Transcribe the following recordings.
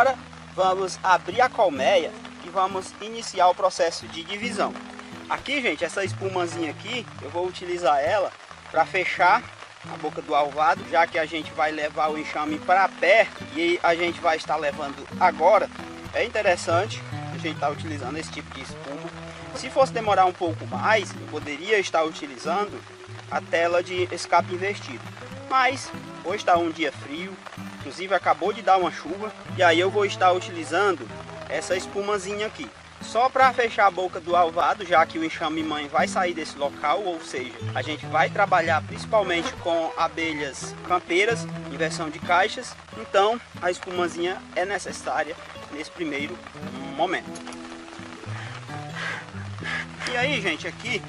Agora vamos abrir a colmeia e vamos iniciar o processo de divisão. Aqui, gente, essa espumazinha aqui, eu vou utilizar ela para fechar a boca do alvado, já que a gente vai levar o enxame para perto e a gente vai estar levando agora. É interessante a gente estar utilizando esse tipo de espuma. Se fosse demorar um pouco mais, eu poderia estar utilizando a tela de escape invertido. Mas hoje está um dia frio, inclusive acabou de dar uma chuva, e aí eu vou estar utilizando essa espumazinha aqui. Só para fechar a boca do alvado, já que o enxame mãe vai sair desse local, ou seja, a gente vai trabalhar principalmente com abelhas campeiras em versão de caixas, então a espumazinha é necessária nesse primeiro momento. E aí, gente, aqui,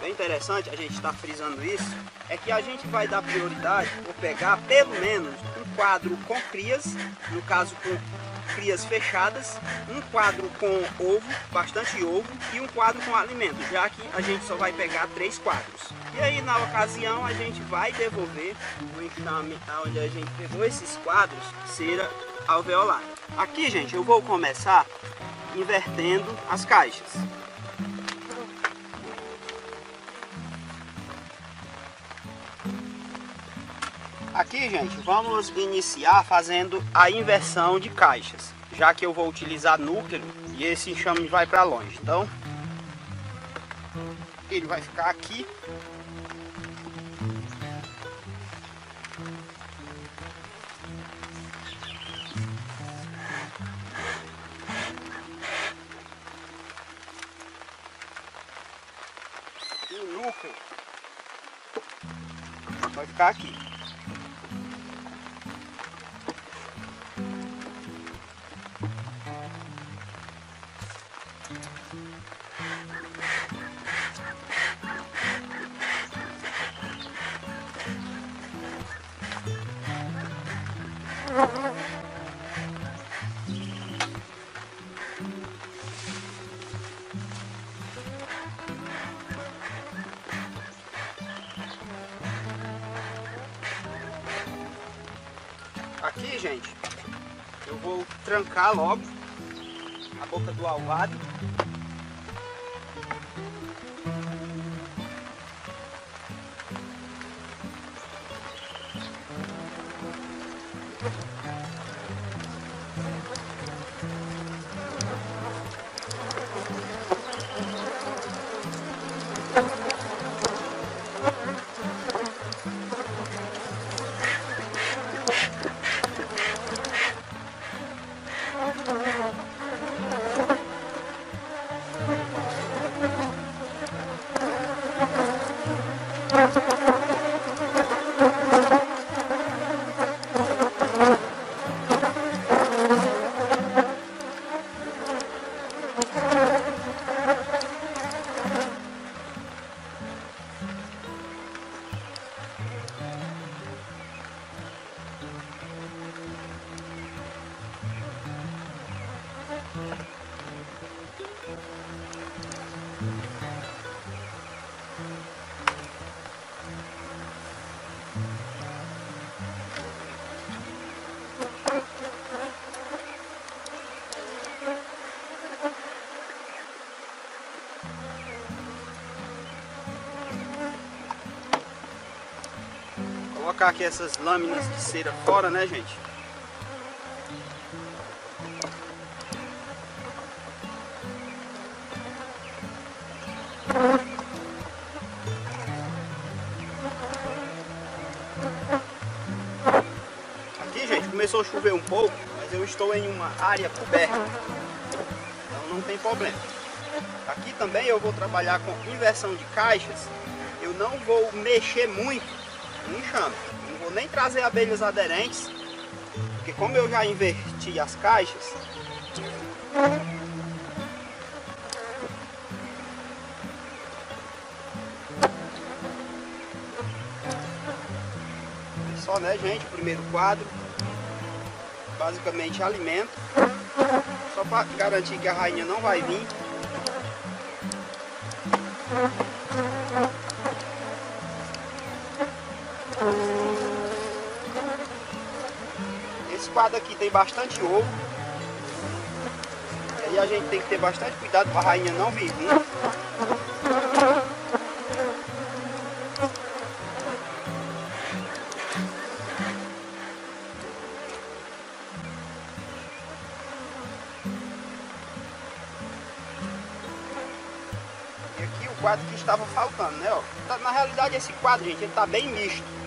bem interessante a gente estar frisando isso, é que a gente vai dar prioridade por pegar pelo menos um quadro com crias, no caso com crias fechadas, um quadro com ovo, bastante ovo, e um quadro com alimento, já que a gente só vai pegar 3 quadros. E aí, na ocasião, a gente vai devolver o enxame onde a gente pegou esses quadros, cera alveolada. Aqui, gente, eu vou começar invertendo as caixas. Aqui, gente, vamos iniciar fazendo a inversão de caixas, já que eu vou utilizar núcleo e esse enxame vai para longe. Então, ele vai ficar aqui. E o núcleo vai ficar aqui. Aqui, gente, eu vou trancar logo a boca do alvado. Colocar aqui essas lâminas de cera fora, né, gente? Aqui, gente, começou a chover um pouco, mas eu estou em uma área coberta, então não tem problema. Aqui também eu vou trabalhar com inversão de caixas. Eu não vou mexer muito no enxame, não vou nem trazer abelhas aderentes, porque como eu já inverti as caixas, só, né, gente, o primeiro quadro, basicamente alimento, só para garantir que a rainha não vai vir. Esse quadro aqui tem bastante ovo. E a gente tem que ter bastante cuidado para a rainha não vir junto. E aqui o quadro que estava faltando, né? Ó. Na realidade esse quadro, gente, ele tá bem misto.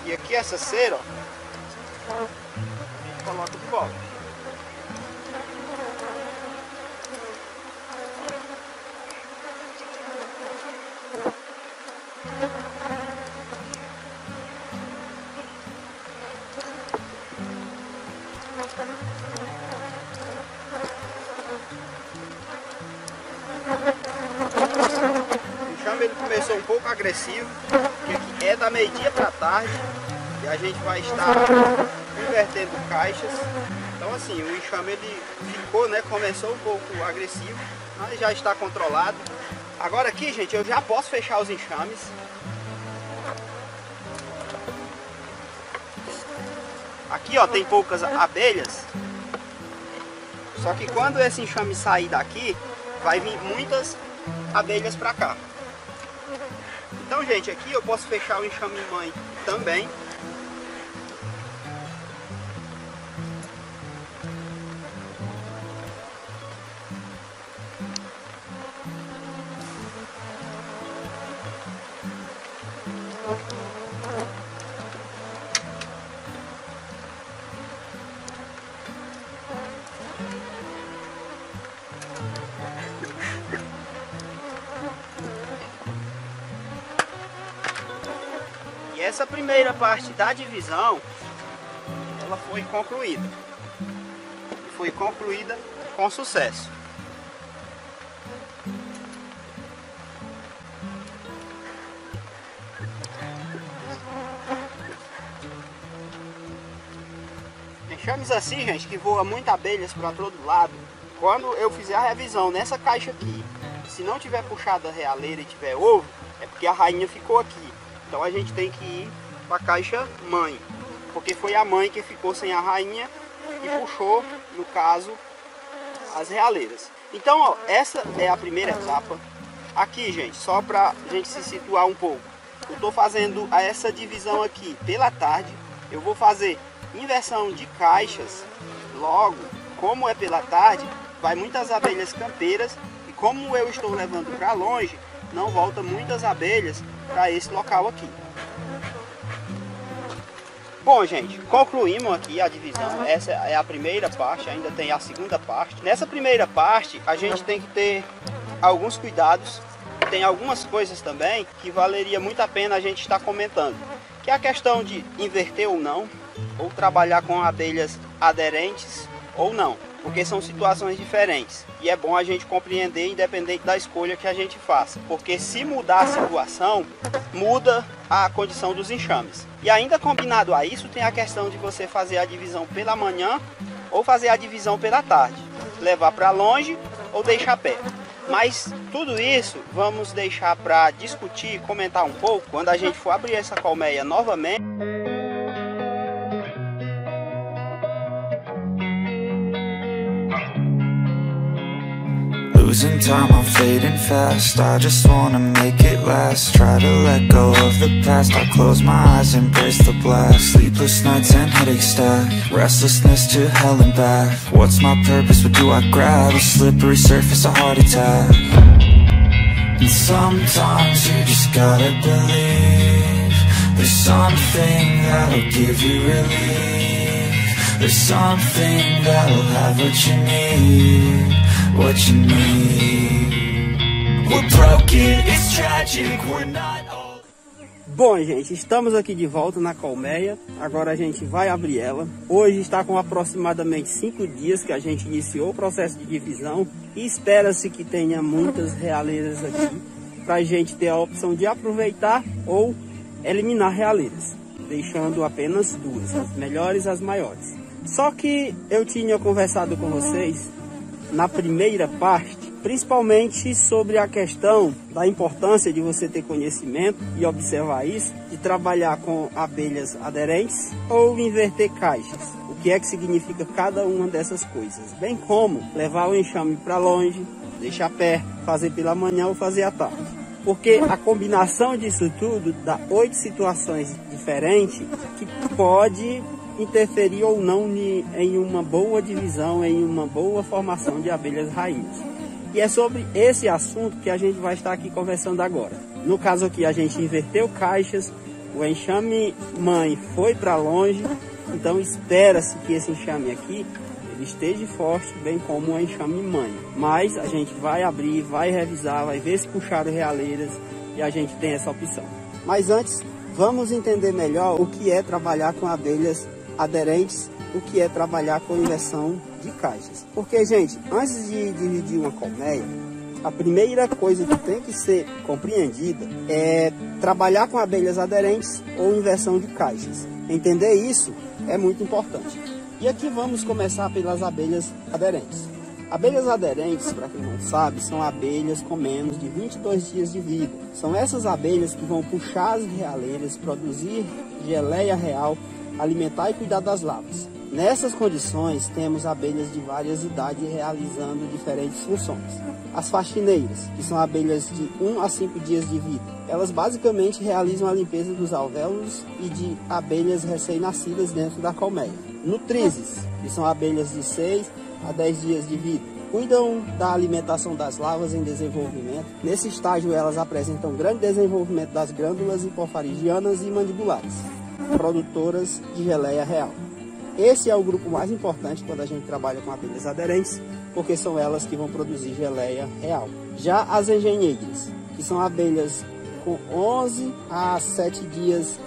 E aqui essa cera, ó, a gente coloca de volta. O enxame ele começou um pouco agressivo, porque aqui é da meio-dia para tarde. E a gente vai estar invertendo caixas. Então assim, o enxame ele ficou, né? Começou um pouco agressivo, mas já está controlado. Agora aqui, gente, eu já posso fechar os enxames. Aqui, ó, tem poucas abelhas. Só que quando esse enxame sair daqui, vai vir muitas abelhas para cá. Então, gente, aqui eu posso fechar o enxame mãe também. E essa primeira parte da divisão, ela foi concluída. Foi concluída com sucesso. Enxames assim, gente, que voa muitas abelhas para todo lado. Quando eu fizer a revisão nessa caixa aqui, se não tiver puxada a realeira e tiver ovo, é porque a rainha ficou aqui. Então a gente tem que ir para a caixa mãe, porque foi a mãe que ficou sem a rainha e puxou, no caso, as realeiras. Então, ó, essa é a primeira etapa. Aqui, gente, só para a gente se situar um pouco, eu estou fazendo essa divisão aqui pela tarde. Eu vou fazer inversão de caixas. Logo, como é pela tarde, vai muitas abelhas campeiras, e como eu estou levando para longe, não volta muitas abelhas para esse local aqui. Bom, gente, concluímos aqui a divisão. Essa é a primeira parte, ainda tem a segunda parte. Nessa primeira parte, a gente tem que ter alguns cuidados. Tem algumas coisas também que valeria muito a pena a gente estar comentando, que é a questão de inverter ou não, ou trabalhar com abelhas aderentes ou não, porque são situações diferentes e é bom a gente compreender independente da escolha que a gente faça, porque se mudar a situação, muda a condição dos enxames. E ainda combinado a isso, tem a questão de você fazer a divisão pela manhã ou fazer a divisão pela tarde, levar para longe ou deixar perto. Mas tudo isso vamos deixar para discutir e comentar um pouco quando a gente for abrir essa colmeia novamente. Losing time, I'm fading fast. I just wanna make it last. Try to let go of the past. I close my eyes, embrace the blast. Sleepless nights and headache stack. Restlessness to hell and back. What's my purpose? What do I grab? A slippery surface, a heart attack. And sometimes you just gotta believe there's something that'll give you relief. There's something that'll have what you need. What you need. We're broken, it's tragic, we're not all... Bom, gente, estamos aqui de volta na colmeia. Agora a gente vai abrir ela. Hoje está com aproximadamente 5 dias que a gente iniciou o processo de divisão e espera-se que tenha muitas realeiras aqui para a gente ter a opção de aproveitar ou eliminar realeiras, deixando apenas duas, as melhores e as maiores. Só que eu tinha conversado com vocês na primeira parte principalmente sobre a questão da importância de você ter conhecimento e observar isso, de trabalhar com abelhas aderentes ou inverter caixas. O que é que significa cada uma dessas coisas, bem como levar o enxame para longe, deixar perto, fazer pela manhã ou fazer à tarde. Porque a combinação disso tudo dá 8 situações diferentes que pode interferir ou não em uma boa divisão, em uma boa formação de abelhas rainhas. E é sobre esse assunto que a gente vai estar aqui conversando agora. No caso aqui a gente inverteu caixas, o enxame mãe foi para longe, então espera-se que esse enxame aqui ele esteja forte, bem como o enxame mãe. Mas a gente vai abrir, vai revisar, vai ver se puxaram realeiras e a gente tem essa opção. Mas antes, vamos entender melhor o que é trabalhar com abelhas aderentes, o que é trabalhar com inversão de caixas. Porque, gente, antes de dividir uma colmeia, a primeira coisa que tem que ser compreendida é trabalhar com abelhas aderentes ou inversão de caixas. Entender isso é muito importante. E aqui vamos começar pelas abelhas aderentes. Abelhas aderentes, para quem não sabe, são abelhas com menos de 22 dias de vida. São essas abelhas que vão puxar as realeiras, produzir geleia real, alimentar e cuidar das larvas. Nessas condições, temos abelhas de várias idades realizando diferentes funções. As faxineiras, que são abelhas de 1 a 5 dias de vida. Elas basicamente realizam a limpeza dos alvéolos e de abelhas recém-nascidas dentro da colmeia. Nutrizes, que são abelhas de 6 a 10 dias de vida. Cuidam da alimentação das larvas em desenvolvimento. Nesse estágio, elas apresentam grande desenvolvimento das glândulas hipofaringianas e mandibulares, produtoras de geleia real. Esse é o grupo mais importante quando a gente trabalha com abelhas aderentes, porque são elas que vão produzir geleia real. Já as engenheiras, que são abelhas com 11 a 7 dias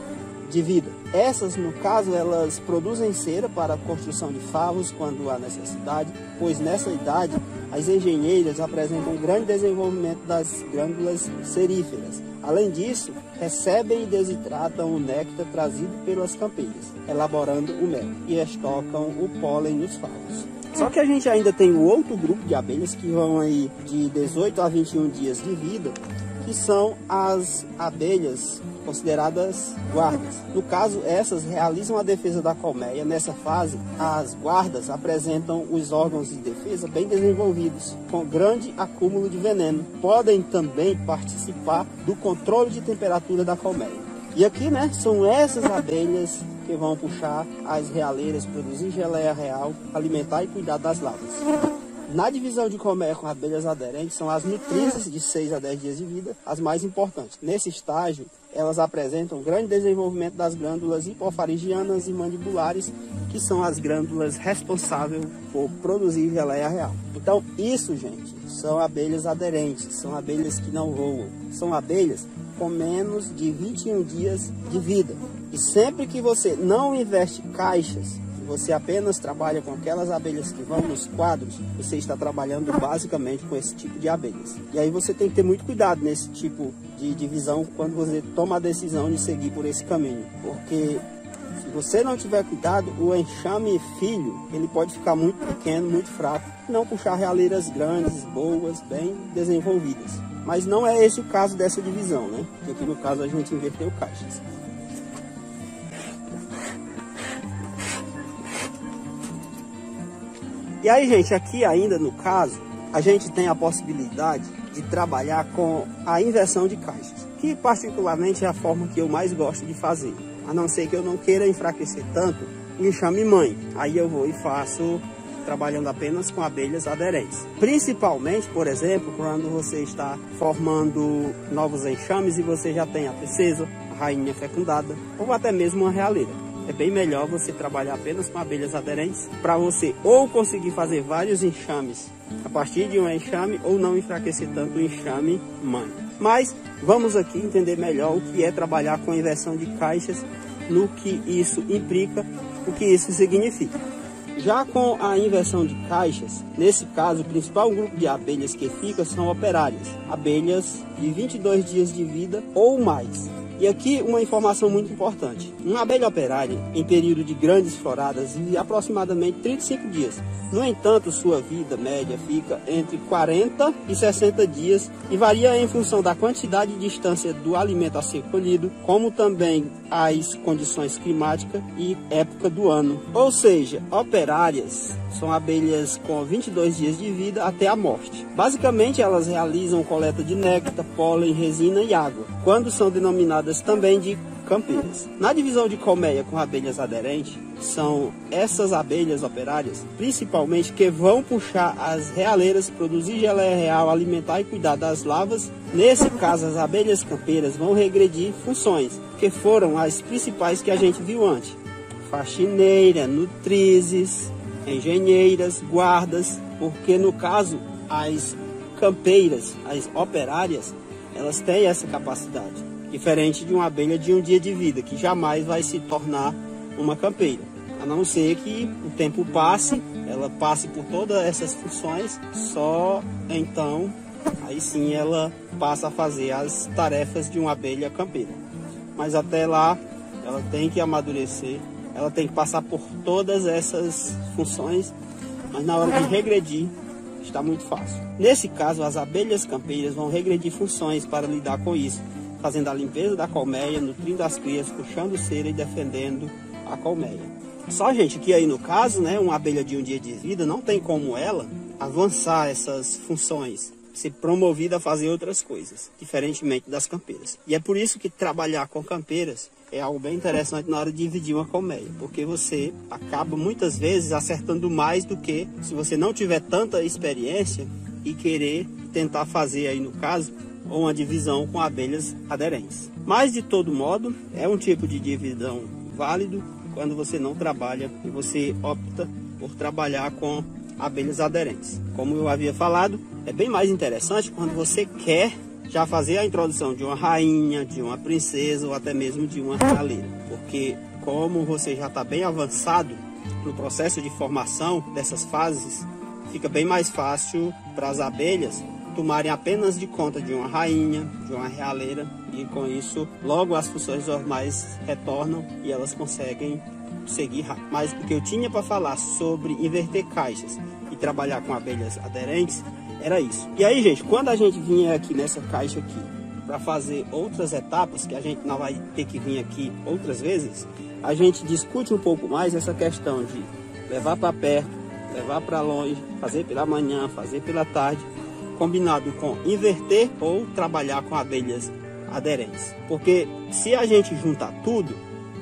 de vida. Essas, no caso, elas produzem cera para a construção de favos quando há necessidade, pois nessa idade as engenheiras apresentam grande desenvolvimento das glândulas seríferas. Além disso, recebem e desidratam o néctar trazido pelas campeiras, elaborando o mel e estocam o pólen nos favos. Só que a gente ainda tem um outro grupo de abelhas que vão aí de 18 a 21 dias de vida, que são as abelhas consideradas guardas. No caso, essas realizam a defesa da colmeia. Nessa fase, as guardas apresentam os órgãos de defesa bem desenvolvidos, com grande acúmulo de veneno. Podem também participar do controle de temperatura da colmeia. E aqui, né, são essas abelhas que vão puxar as realeiras, produzir geleia real, alimentar e cuidar das larvas. Na divisão de colmeia com abelhas aderentes, são as nutrizes de 6 a 10 dias de vida, as mais importantes. Nesse estágio, elas apresentam grande desenvolvimento das glândulas hipofaringianas e mandibulares, que são as glândulas responsáveis por produzir geleia real. Então, isso, gente, são abelhas aderentes, são abelhas que não voam, são abelhas com menos de 21 dias de vida. E sempre que você não investe caixas, você apenas trabalha com aquelas abelhas que vão nos quadros, você está trabalhando basicamente com esse tipo de abelhas. E aí você tem que ter muito cuidado nesse tipo de divisão quando você toma a decisão de seguir por esse caminho. Porque se você não tiver cuidado, o enxame filho, ele pode ficar muito pequeno, muito fraco, e não puxar realeiras grandes, boas, bem desenvolvidas. Mas não é esse o caso dessa divisão, né? Porque aqui no caso a gente inverteu caixas. E aí, gente, aqui ainda no caso, a gente tem a possibilidade de trabalhar com a inversão de caixas, que particularmente é a forma que eu mais gosto de fazer, a não ser que eu não queira enfraquecer tanto o enxame mãe. Aí eu vou e faço trabalhando apenas com abelhas aderentes. Principalmente, por exemplo, quando você está formando novos enxames e você já tem a princesa, a rainha fecundada, ou até mesmo uma realeira. É bem melhor você trabalhar apenas com abelhas aderentes para você ou conseguir fazer vários enxames a partir de um enxame ou não enfraquecer tanto o enxame mãe. Mas vamos aqui entender melhor o que é trabalhar com inversão de caixas, no que isso implica, o que isso significa. Já com a inversão de caixas, nesse caso o principal grupo de abelhas que fica são operárias, abelhas de 22 dias de vida ou mais. E aqui uma informação muito importante. Uma abelha operária, em período de grandes floradas, vive aproximadamente 35 dias. No entanto, sua vida média fica entre 40 e 60 dias e varia em função da quantidade e distância do alimento a ser colhido, como também as condições climáticas e época do ano. Ou seja, operárias são abelhas com 22 dias de vida até a morte. Basicamente, elas realizam coleta de néctar, pólen, resina e água, quando são denominadas também de campeiras. Na divisão de colmeia com abelhas aderentes, são essas abelhas operárias, principalmente, que vão puxar as realeiras, produzir geleia real, alimentar e cuidar das larvas. Nesse caso, as abelhas campeiras vão regredir funções, que foram as principais que a gente viu antes: faxineira, nutrizes, engenheiras, guardas, porque no caso as campeiras, as operárias, elas têm essa capacidade, diferente de uma abelha de um dia de vida, que jamais vai se tornar uma campeira, a não ser que o tempo passe, ela passe por todas essas funções, só então aí sim ela passa a fazer as tarefas de uma abelha campeira. Mas até lá ela tem que amadurecer, ela tem que passar por todas essas funções, mas na hora de regredir está muito fácil. Nesse caso, as abelhas campeiras vão regredir funções para lidar com isso, fazendo a limpeza da colmeia, nutrindo as crias, puxando cera e defendendo a colmeia. Só, gente, que aí no caso, né, uma abelha de um dia de vida não tem como ela avançar essas funções, ser promovida a fazer outras coisas, diferentemente das campeiras. E é por isso que trabalhar com campeiras é algo bem interessante na hora de dividir uma colmeia, porque você acaba muitas vezes acertando mais do que se você não tiver tanta experiência e querer tentar fazer aí no caso uma divisão com abelhas aderentes. Mas de todo modo é um tipo de divisão válido quando você não trabalha e você opta por trabalhar com abelhas aderentes. Como eu havia falado, é bem mais interessante quando você quer já fazer a introdução de uma rainha, de uma princesa ou até mesmo de uma realeira, porque como você já está bem avançado no processo de formação dessas fases, fica bem mais fácil para as abelhas tomarem apenas de conta de uma rainha, de uma realeira, e com isso logo as funções normais retornam e elas conseguem seguir rápido. Mas o que eu tinha para falar sobre inverter caixas e trabalhar com abelhas aderentes era isso. E aí, gente, quando a gente vier aqui nessa caixa aqui para fazer outras etapas, que a gente não vai ter que vir aqui outras vezes, a gente discute um pouco mais essa questão de levar para perto, levar para longe, fazer pela manhã, fazer pela tarde, combinado com inverter ou trabalhar com abelhas aderentes. Porque se a gente juntar tudo,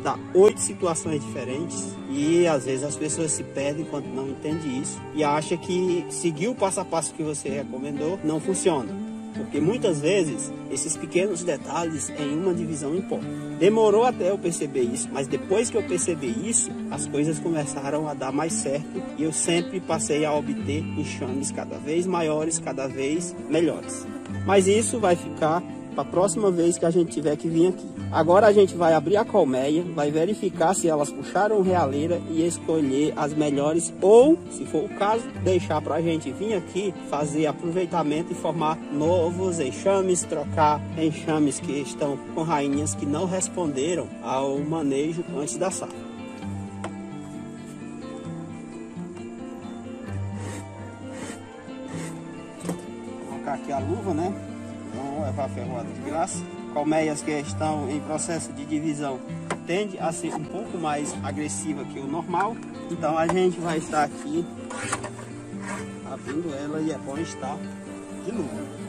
dá 8 situações diferentes e às vezes as pessoas se perdem quando não entendem isso e acham que seguir o passo a passo que você recomendou não funciona. Porque muitas vezes esses pequenos detalhes em uma divisão importam. Demorou até eu perceber isso, mas depois que eu percebi isso, as coisas começaram a dar mais certo e eu sempre passei a obter enxames cada vez maiores, cada vez melhores. Mas isso vai ficar para a próxima vez que a gente tiver que vir aqui. Agora a gente vai abrir a colmeia, vai verificar se elas puxaram realeira e escolher as melhores, ou, se for o caso, deixar para a gente vir aqui fazer aproveitamento e formar novos enxames, trocar enxames que estão com rainhas que não responderam ao manejo antes da safra. Vou colocar aqui a luva, né? Vamos levar a ferroada de graça. Colmeias que estão em processo de divisão tende a ser um pouco mais agressiva que o normal, então a gente vai estar aqui abrindo ela e é bom estar de luva.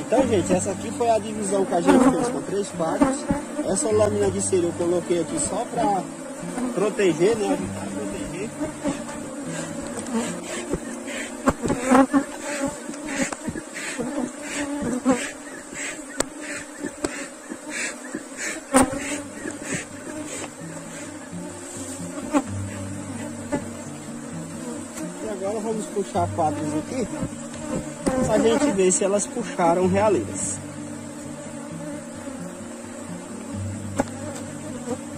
Então, gente, essa aqui foi a divisão que a gente fez com 3 quadros. Essa lâmina de cera eu coloquei aqui só para proteger, né? Ajudar a proteger. E agora vamos puxar quadros aqui, pra gente ver se elas puxaram realeiras.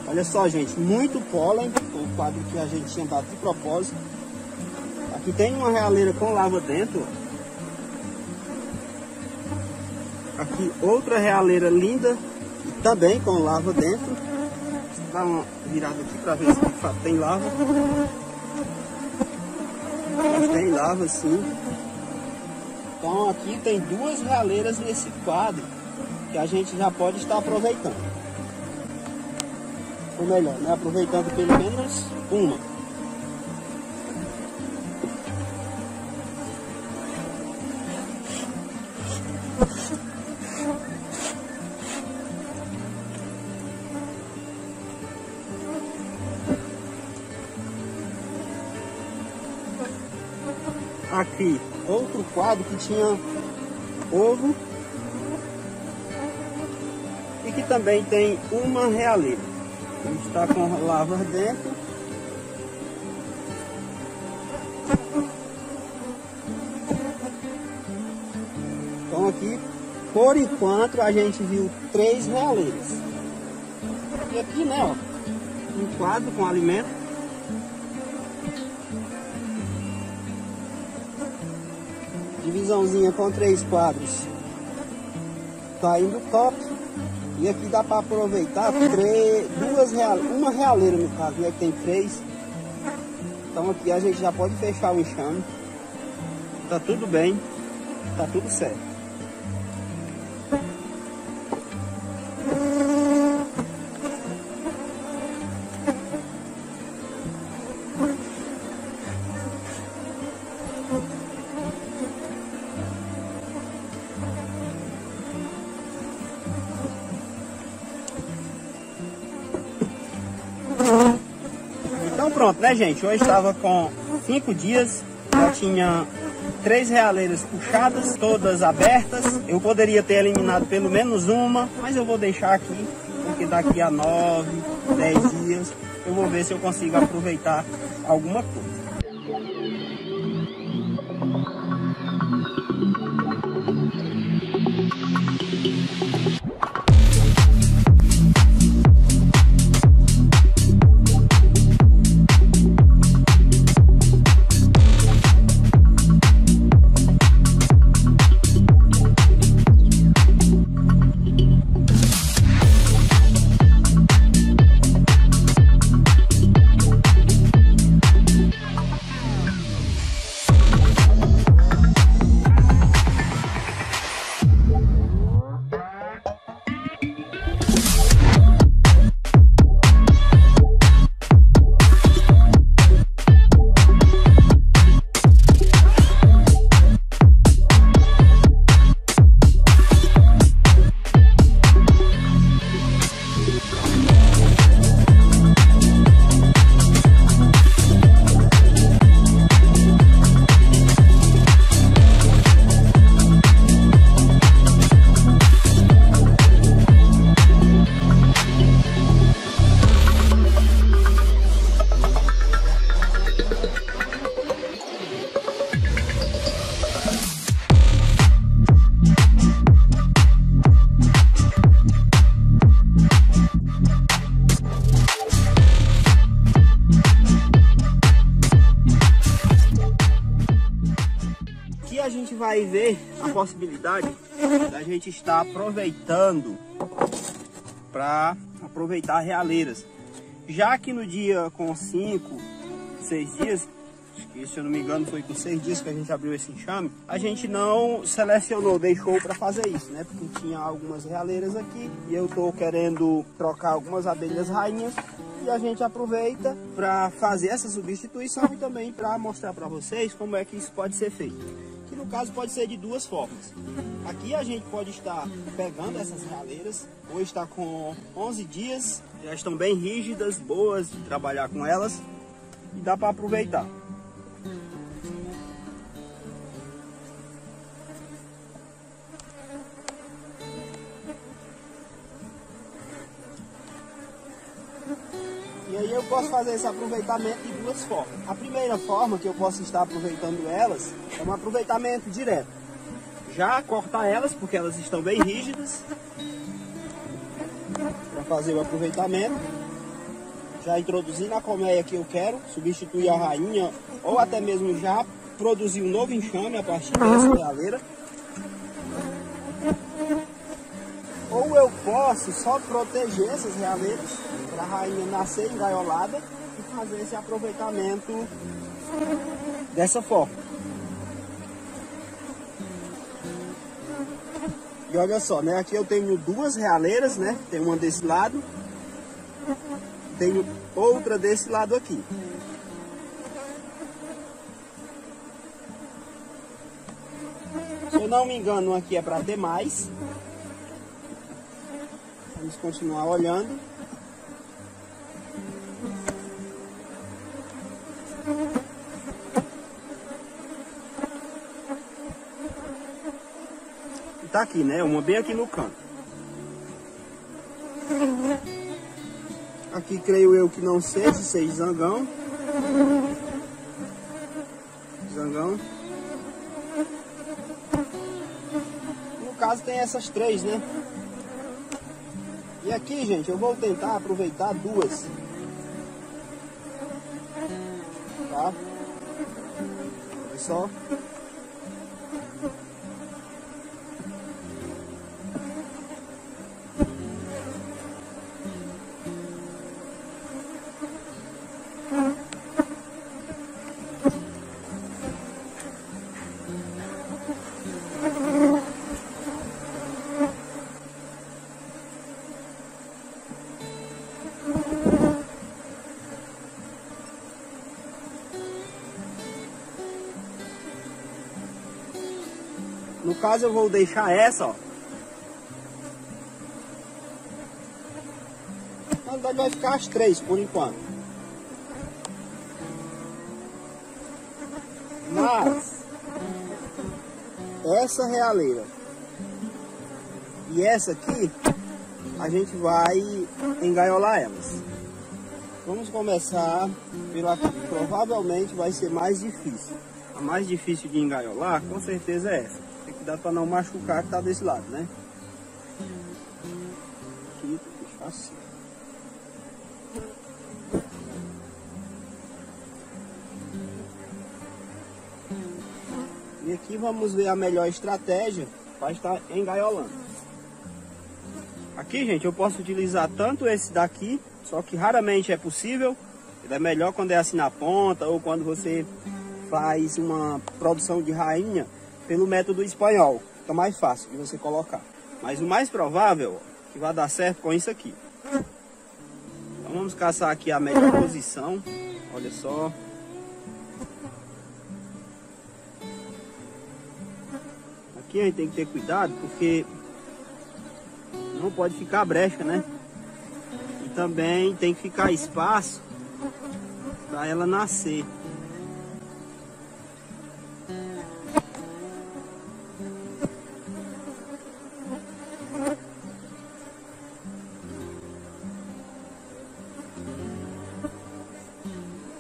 Olha só, gente, muito pólen, o quadro que a gente tinha dado de propósito. Aqui tem uma realeira com lava dentro. Aqui outra realeira linda, também com lava dentro. Vou dar uma virada aqui para ver se de fato tem lava. Mas tem lava sim. Então aqui tem 2 realeiras nesse quadro que a gente já pode estar aproveitando. Ou melhor, né? Aproveitando pelo menos uma. Aqui, outro quadro que tinha ovo e que também tem uma realeira. A gente está com lava dentro. Então aqui, por enquanto, a gente viu 3 realeiras. E aqui, né, ó, um quadro com alimento. Divisãozinha com 3 quadros. Tá indo top. E aqui dá para aproveitar uma realeira no caso, né, que tem 3. Então aqui a gente já pode fechar o enxame. Tá tudo bem, tá tudo certo. Então pronto, né, gente? Hoje estava com 5 dias, já tinha 3 realeiras puxadas, todas abertas. Eu poderia ter eliminado pelo menos uma, mas eu vou deixar aqui, porque daqui a 9, 10 dias eu vou ver se eu consigo aproveitar alguma coisa. A gente vai ver a possibilidade da gente estar aproveitando para aproveitar realeiras, já que no dia com 5, 6 dias, acho que se eu não me engano foi com 6 dias que a gente abriu esse enxame, a gente não selecionou, deixou para fazer isso, né? Porque tinha algumas realeiras aqui e eu tô querendo trocar algumas abelhas rainhas. E a gente aproveita para fazer essa substituição e também para mostrar para vocês como é que isso pode ser feito. Que no caso pode ser de duas formas. Aqui a gente pode estar pegando essas realeiras, hoje está com 11 dias, já estão bem rígidas, boas de trabalhar com elas e dá para aproveitar. E aí eu posso fazer esse aproveitamento de duas formas. A primeira forma que eu posso estar aproveitando elas é um aproveitamento direto. Já cortar elas, porque elas estão bem rígidas, para fazer o aproveitamento. Já introduzir na colmeia que eu quero, substituir a rainha, ou até mesmo já produzir um novo enxame a partir dessa realeira. Ou eu posso só proteger essas realeiras para a rainha nascer engaiolada e fazer esse aproveitamento dessa forma. E olha só, né? Aqui eu tenho duas realeiras, né? Tem uma desse lado, tenho outra desse lado aqui. Se eu não me engano, aqui é para ter mais. Vamos continuar olhando. E tá aqui, né? Uma bem aqui no canto. Aqui creio eu que não seja zangão. Zangão. No caso tem essas três, né? E aqui, gente, eu vou tentar aproveitar duas. Tá? Olha só. No caso eu vou deixar essa, ó. Na verdade vai ficar as três por enquanto. Mas essa realeira e essa aqui a gente vai engaiolar elas. Vamos começar pela que provavelmente vai ser mais difícil. A mais difícil de engaiolar com certeza é essa. Tem que dar para não machucar que tá desse lado, né? Aqui, deixar assim. E aqui vamos ver a melhor estratégia para estar engaiolando. Aqui, gente, eu posso utilizar tanto esse daqui, só que raramente é possível. Ele é melhor quando é assim na ponta ou quando você faz uma produção de rainha pelo método espanhol. Fica mais fácil de você colocar. Mas o mais provável é que vai dar certo com isso aqui. Então vamos caçar aqui a melhor posição. Olha só. Aqui a gente tem que ter cuidado porque não pode ficar brecha, né? E também tem que ficar espaço para ela nascer.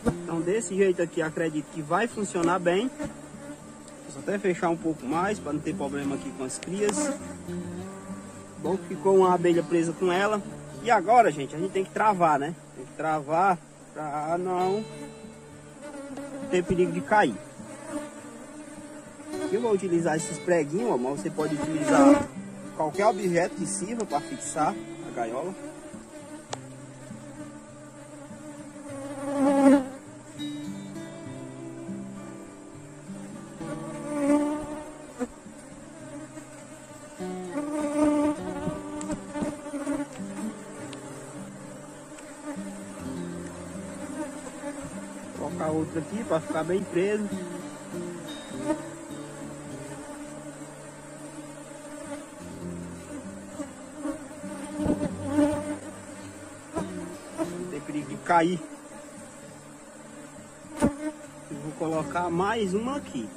Então desse jeito aqui acredito que vai funcionar bem. Vou até fechar um pouco mais para não ter problema aqui com as crias. Bom que ficou uma abelha presa com ela. E agora, gente, a gente tem que travar, né? Tem que travar para não ter perigo de cair. Aqui eu vou utilizar esses preguinhos, ó, mas você pode utilizar qualquer objeto que sirva para fixar a gaiola. Colocar outra aqui para ficar bem preso. cair. Eu vou colocar mais uma aqui.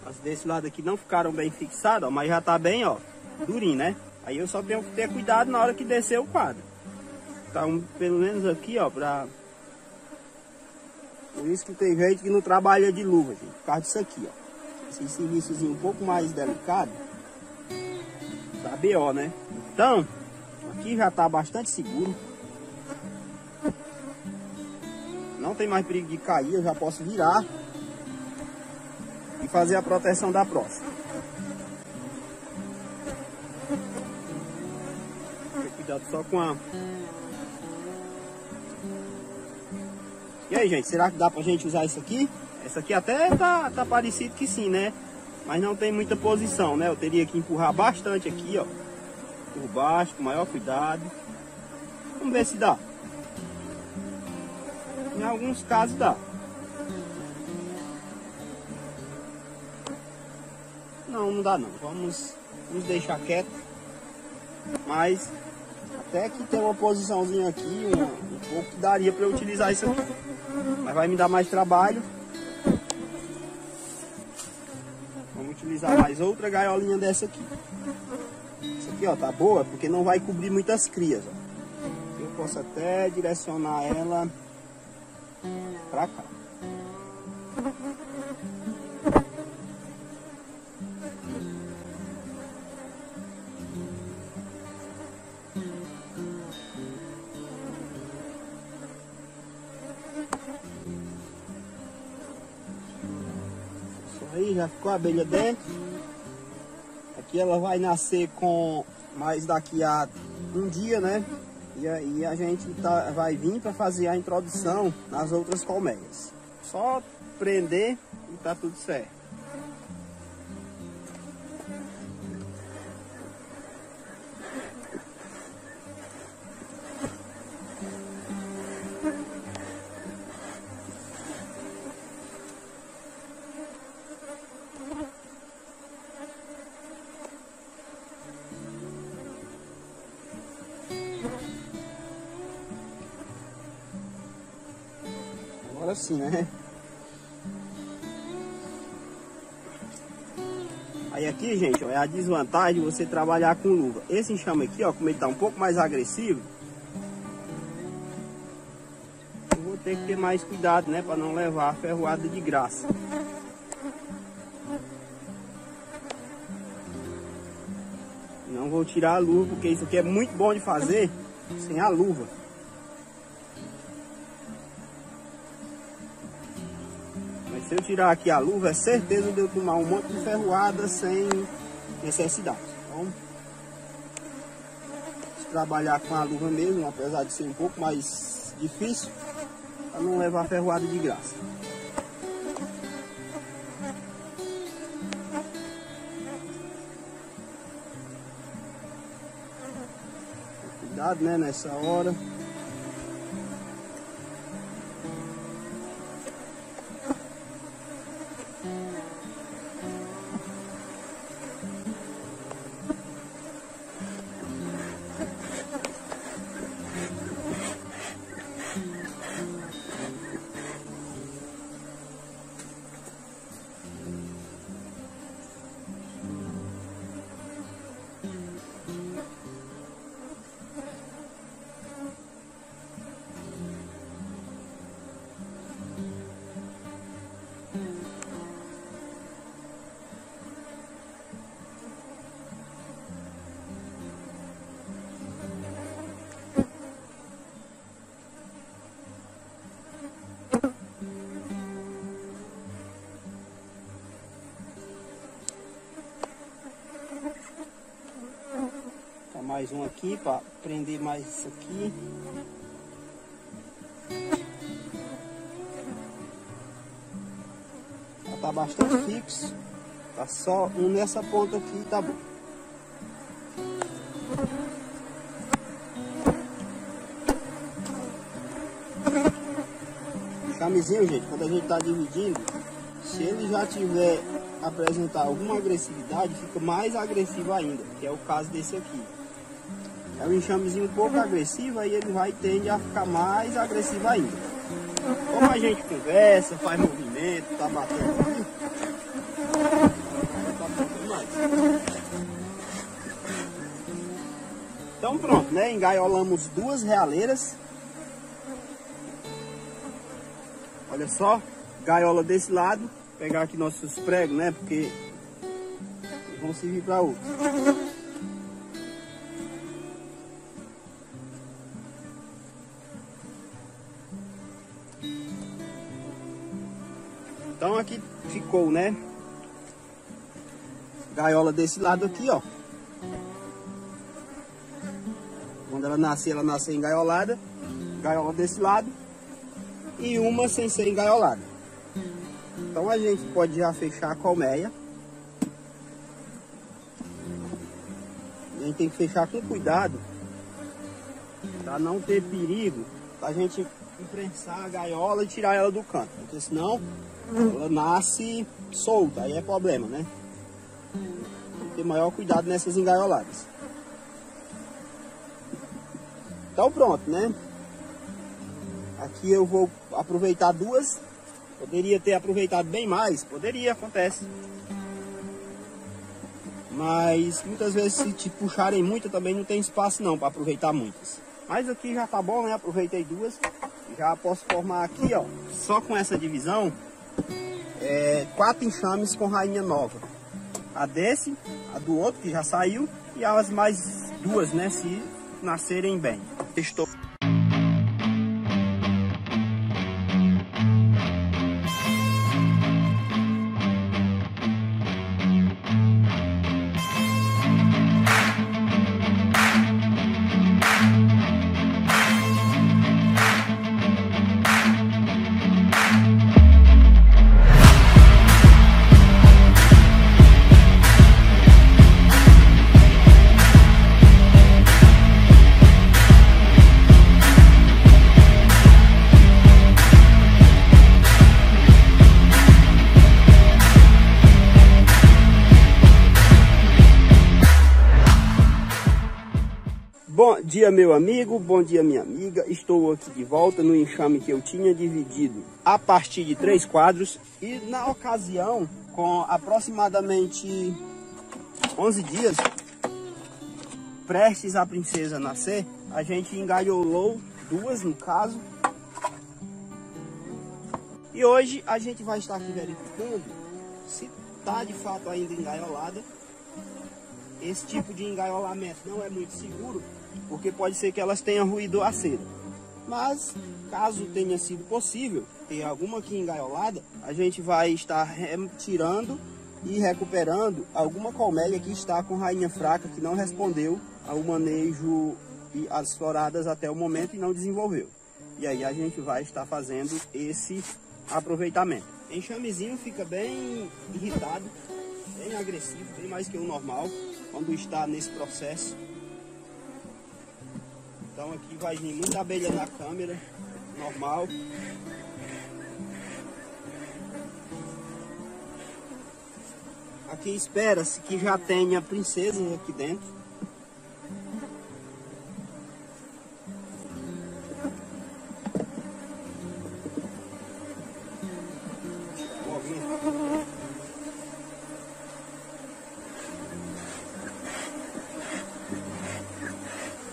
As desse lado aqui não ficaram bem fixadas, ó, mas já tá bem, ó, durinho, né? Aí eu só tenho que ter cuidado na hora que descer o quadro. Tá pelo menos aqui, ó, pra... Por isso que tem gente que não trabalha de luva, gente, por causa disso aqui, ó. Esse serviçozinho um pouco mais delicado, tá BO, né? Então, aqui já tá bastante seguro. Não tem mais perigo de cair, eu já posso virar e fazer a proteção da próxima. Ter cuidado só com a... E aí, gente, será que dá pra gente usar isso aqui? Essa aqui até tá parecido que sim, né? Mas não tem muita posição, né? Eu teria que empurrar bastante aqui, ó. Por baixo, com maior cuidado. Vamos ver se dá. Em alguns casos dá. Não dá não. Vamos deixar quieto. Mas até que tem uma posiçãozinha aqui, um pouco que daria para eu utilizar isso aqui. Mas vai me dar mais trabalho. Vamos utilizar mais outra gaiolinha dessa aqui. Essa aqui, ó, tá boa porque não vai cobrir muitas crias, ó. Eu posso até direcionar ela pra cá. Isso aí, já ficou a abelha dentro. Aqui ela vai nascer com mais daqui a um dia, né? E aí a gente vai vir para fazer a introdução nas outras colmeias. Só prender e tá tudo certo. Agora sim, né? Aí aqui, gente, ó, é a desvantagem de você trabalhar com luva. Esse enxame aqui, ó, como ele tá um pouco mais agressivo, eu vou ter que ter mais cuidado, né? Para não levar a ferroada de graça. Não vou tirar a luva, porque isso aqui é muito bom de fazer sem a luva. Se eu tirar aqui a luva, é certeza de eu tomar um monte de ferroada sem necessidade. Então, se trabalhar com a luva mesmo, apesar de ser um pouco mais difícil, para não levar ferroada de graça. Cuidado, né, nessa hora. Mais um aqui para prender mais isso aqui. Já tá bastante fixo. Tá só um nessa ponta aqui e tá bom. Chamezinho, gente, quando a gente tá dividindo, Se ele já tiver apresentar alguma agressividade, fica mais agressivo ainda, que é o caso desse aqui. É um enxamezinho um pouco agressivo, aí ele vai tender a ficar mais agressivo ainda. Como a gente conversa, faz movimento, tá batendo aqui, tá batendo mais. Então pronto, né? Engaiolamos 2 realeiras. Olha só, gaiola desse lado. Vou pegar aqui nossos pregos, né? Porque vão servir para outro. Então aqui ficou, né? Gaiola desse lado aqui, ó. Quando ela nascer engaiolada. Gaiola desse lado. E uma sem ser engaiolada. Então a gente pode já fechar a colmeia. A gente tem que fechar com cuidado, para não ter perigo, para a gente imprensar a gaiola e tirar ela do canto, porque senão ela nasce solta, aí é problema, né? Tem que ter maior cuidado nessas engaioladas. Então pronto, né? Aqui eu vou aproveitar 2. Poderia ter aproveitado bem mais, poderia, acontece. Mas muitas vezes se te puxarem muito também não tem espaço não para aproveitar muitas. Mas aqui já tá bom, né? Aproveitei 2. Já posso formar aqui, ó, só com essa divisão, 4 enxames com rainha nova. A desse, a do outro que já saiu e as mais 2, né? Se nascerem bem. Estou... Bom dia, meu amigo, bom dia, minha amiga. Estou aqui de volta no enxame que eu tinha dividido a partir de 3 quadros. E na ocasião, com aproximadamente 11 dias, prestes a princesa nascer, a gente engaiolou 2 no caso. E hoje a gente vai estar aqui verificando se está de fato ainda engaiolada. Esse tipo de engaiolamento não é muito seguro, porque pode ser que elas tenham ruído a cera. Mas, caso tenha sido possível ter alguma aqui engaiolada, a gente vai estar retirando e recuperando alguma colmeia que está com rainha fraca, que não respondeu ao manejo e as floradas até o momento e não desenvolveu. E aí a gente vai estar fazendo esse aproveitamento. Enxamezinho fica bem irritado, bem agressivo, bem mais que o normal, quando está nesse processo. Então aqui vai vir muita abelha na câmera, normal. Aqui espera-se que já tenha princesas aqui dentro.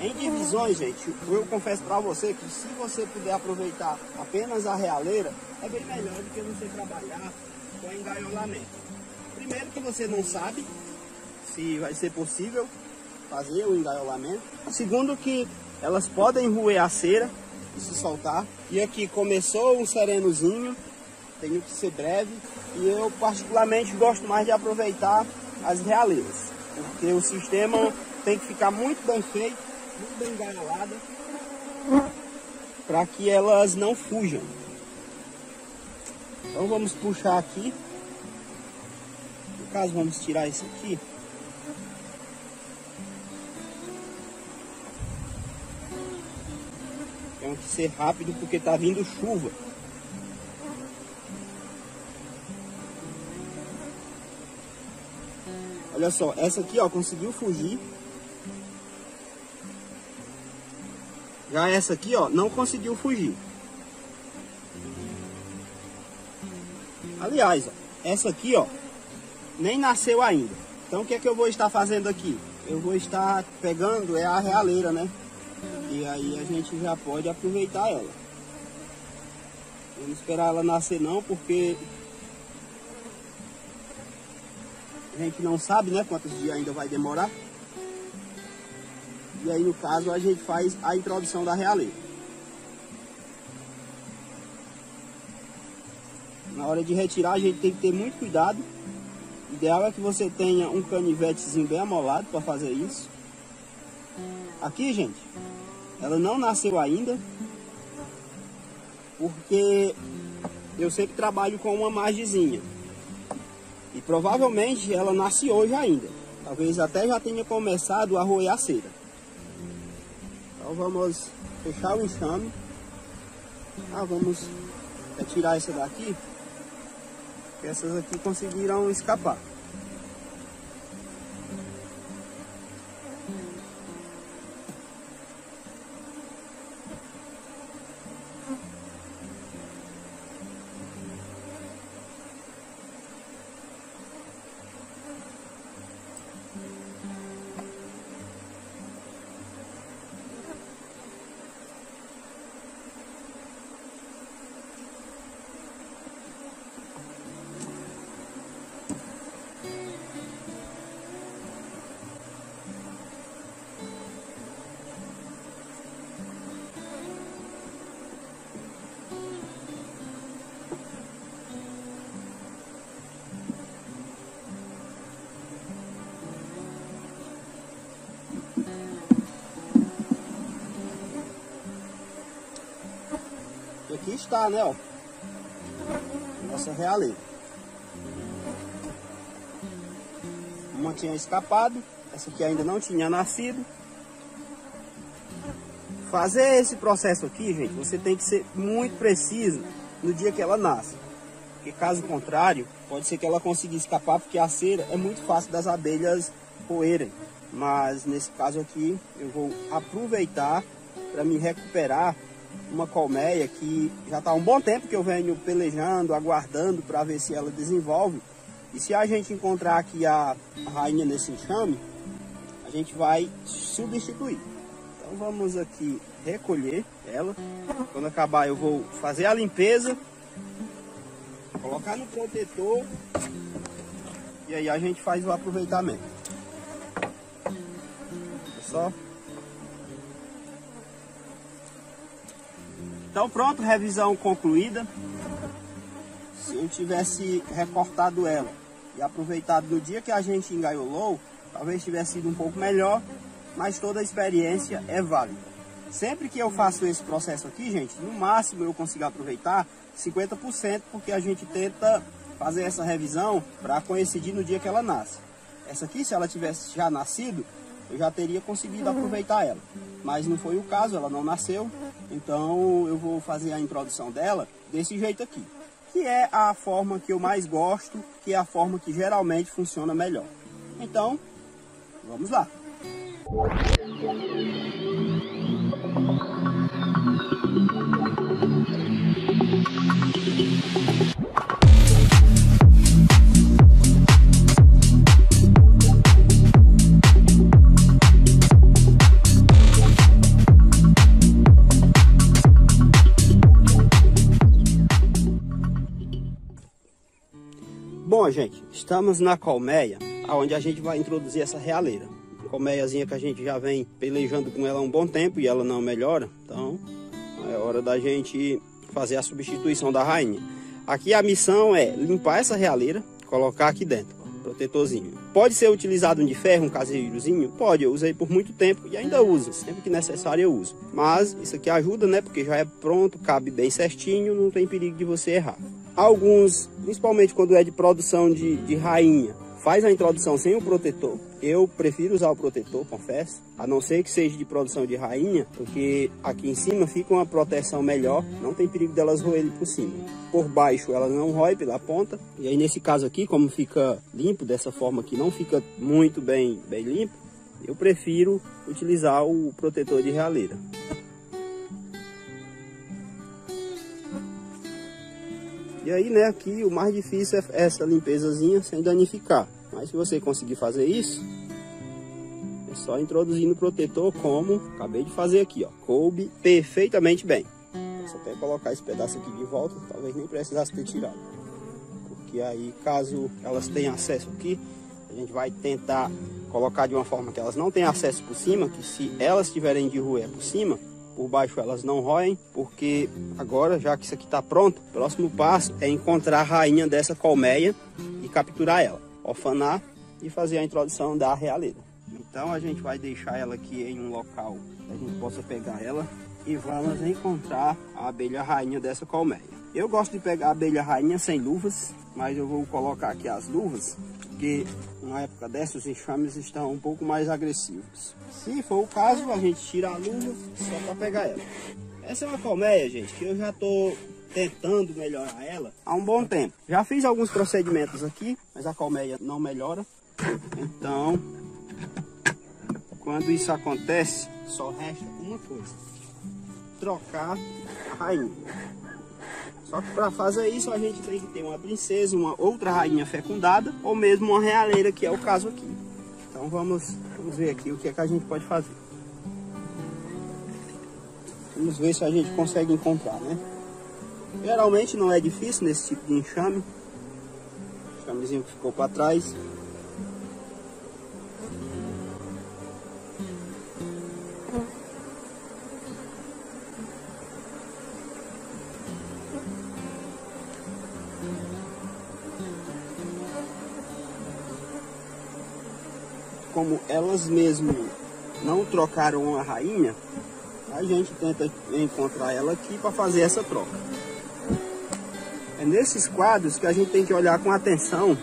Em divisões, gente, eu confesso para você que se você puder aproveitar apenas a realeira, é bem melhor do que você trabalhar com engaiolamento. Primeiro que você não sabe se vai ser possível fazer o engaiolamento. Segundo que elas podem roer a cera e se soltar. E aqui começou um serenozinho, tenho que ser breve. E eu particularmente gosto mais de aproveitar as realeiras, porque o sistema tem que ficar muito bem feito, muito bem engaiolada, para que elas não fujam. Então vamos puxar aqui. No caso, vamos tirar esse aqui. Tem que ser rápido porque está vindo chuva. Olha só, essa aqui, ó, conseguiu fugir. Já essa aqui, ó, não conseguiu fugir. Aliás, ó, essa aqui, ó, nem nasceu ainda. Então o que é que eu vou estar fazendo aqui? Eu vou estar pegando a realeira, né? E aí a gente já pode aproveitar ela. Vamos esperar ela nascer não, porque a gente não sabe, né, quantos dias ainda vai demorar. E aí no caso a gente faz a introdução da realeira. Na hora de retirar a gente tem que ter muito cuidado. O ideal é que você tenha um canivetezinho bem amolado para fazer isso. Aqui, gente, ela não nasceu ainda, porque eu sempre trabalho com uma margezinha. E provavelmente ela nasce hoje ainda. Talvez até já tenha começado a roer a cera. Então vamos fechar o enxame. Vamos retirar essa daqui. Essas aqui conseguiram escapar. E aqui está, né, ó, nossa realeira. Uma tinha escapado, essa aqui ainda não tinha nascido. Fazer esse processo aqui, gente, você tem que ser muito preciso no dia que ela nasce. Porque caso contrário, pode ser que ela consiga escapar, porque a cera é muito fácil das abelhas roerem. Mas nesse caso aqui, eu vou aproveitar para me recuperar uma colmeia que já está há um bom tempo que eu venho pelejando, aguardando para ver se ela desenvolve. E se a gente encontrar aqui a rainha nesse enxame, a gente vai substituir. Então vamos aqui recolher ela. Quando acabar eu vou fazer a limpeza, colocar no protetor e aí a gente faz o aproveitamento. Olha só. Então pronto, revisão concluída. Se eu tivesse recortado ela e aproveitado no dia que a gente engaiolou, talvez tivesse sido um pouco melhor, mas toda a experiência é válida. Sempre que eu faço esse processo aqui, gente, no máximo eu consigo aproveitar 50%, porque a gente tenta fazer essa revisão para coincidir no dia que ela nasce. Essa aqui, se ela tivesse já nascido, eu já teria conseguido aproveitar ela. Mas não foi o caso, ela não nasceu. Então eu vou fazer a introdução dela desse jeito aqui. Que é a forma que eu mais gosto, que é a forma que geralmente funciona melhor. Então, vamos lá. Bom, gente, estamos na colmeia, onde a gente vai introduzir essa realeira. Colmeiazinha que a gente já vem pelejando com ela há um bom tempo e ela não melhora. Então, é hora da gente fazer a substituição da rainha. Aqui a missão é limpar essa realeira, colocar aqui dentro, protetorzinho. Pode ser utilizado um de ferro, um caseirozinho? Pode, eu usei por muito tempo e ainda uso. Sempre que necessário eu uso. Mas isso aqui ajuda, né? Porque já é pronto, cabe bem certinho, não tem perigo de você errar. Alguns, principalmente quando é de produção de rainha, faz a introdução sem o protetor. Eu prefiro usar o protetor, confesso, a não ser que seja de produção de rainha, porque aqui em cima fica uma proteção melhor, não tem perigo delas roerem por cima. Por baixo ela não rói pela ponta, e aí nesse caso aqui, como fica limpo dessa forma que não fica muito bem limpo, eu prefiro utilizar o protetor de raleira. E aí, né, aqui o mais difícil é essa limpezazinha sem danificar. Mas se você conseguir fazer isso, é só introduzir no protetor como acabei de fazer aqui, ó. Coube perfeitamente bem. Posso até colocar esse pedaço aqui de volta, talvez nem precisasse ter tirado. Porque aí, caso elas tenham acesso aqui, a gente vai tentar colocar de uma forma que elas não tenham acesso por cima, que se elas tiverem de roer por cima, por baixo elas não roem, porque agora, já que isso aqui está pronto, o próximo passo é encontrar a rainha dessa colmeia e capturar ela, orfanar e fazer a introdução da realeira. Então a gente vai deixar ela aqui em um local que a gente possa pegar ela e vamos encontrar a abelha rainha dessa colmeia. Eu gosto de pegar a abelha rainha sem luvas, mas eu vou colocar aqui as luvas, porque na época dessa os enxames estão um pouco mais agressivos. Se for o caso, a gente tira a luva só para pegar ela. Essa é uma colmeia, gente, que eu já estou tentando melhorar ela há um bom tempo. Já fiz alguns procedimentos aqui, mas a colmeia não melhora. Então, quando isso acontece, só resta uma coisa: trocar a rainha. Só que para fazer isso a gente tem que ter uma princesa, uma outra rainha fecundada ou mesmo uma realeira, que é o caso aqui. Então vamos ver aqui o que é que a gente pode fazer. Vamos ver se a gente consegue encontrar, né? Geralmente não é difícil nesse tipo de enxame. O enxamezinho que ficou para trás. Como elas mesmo não trocaram a rainha, a gente tenta encontrar ela aqui para fazer essa troca. É nesses quadros que a gente tem que olhar com atenção,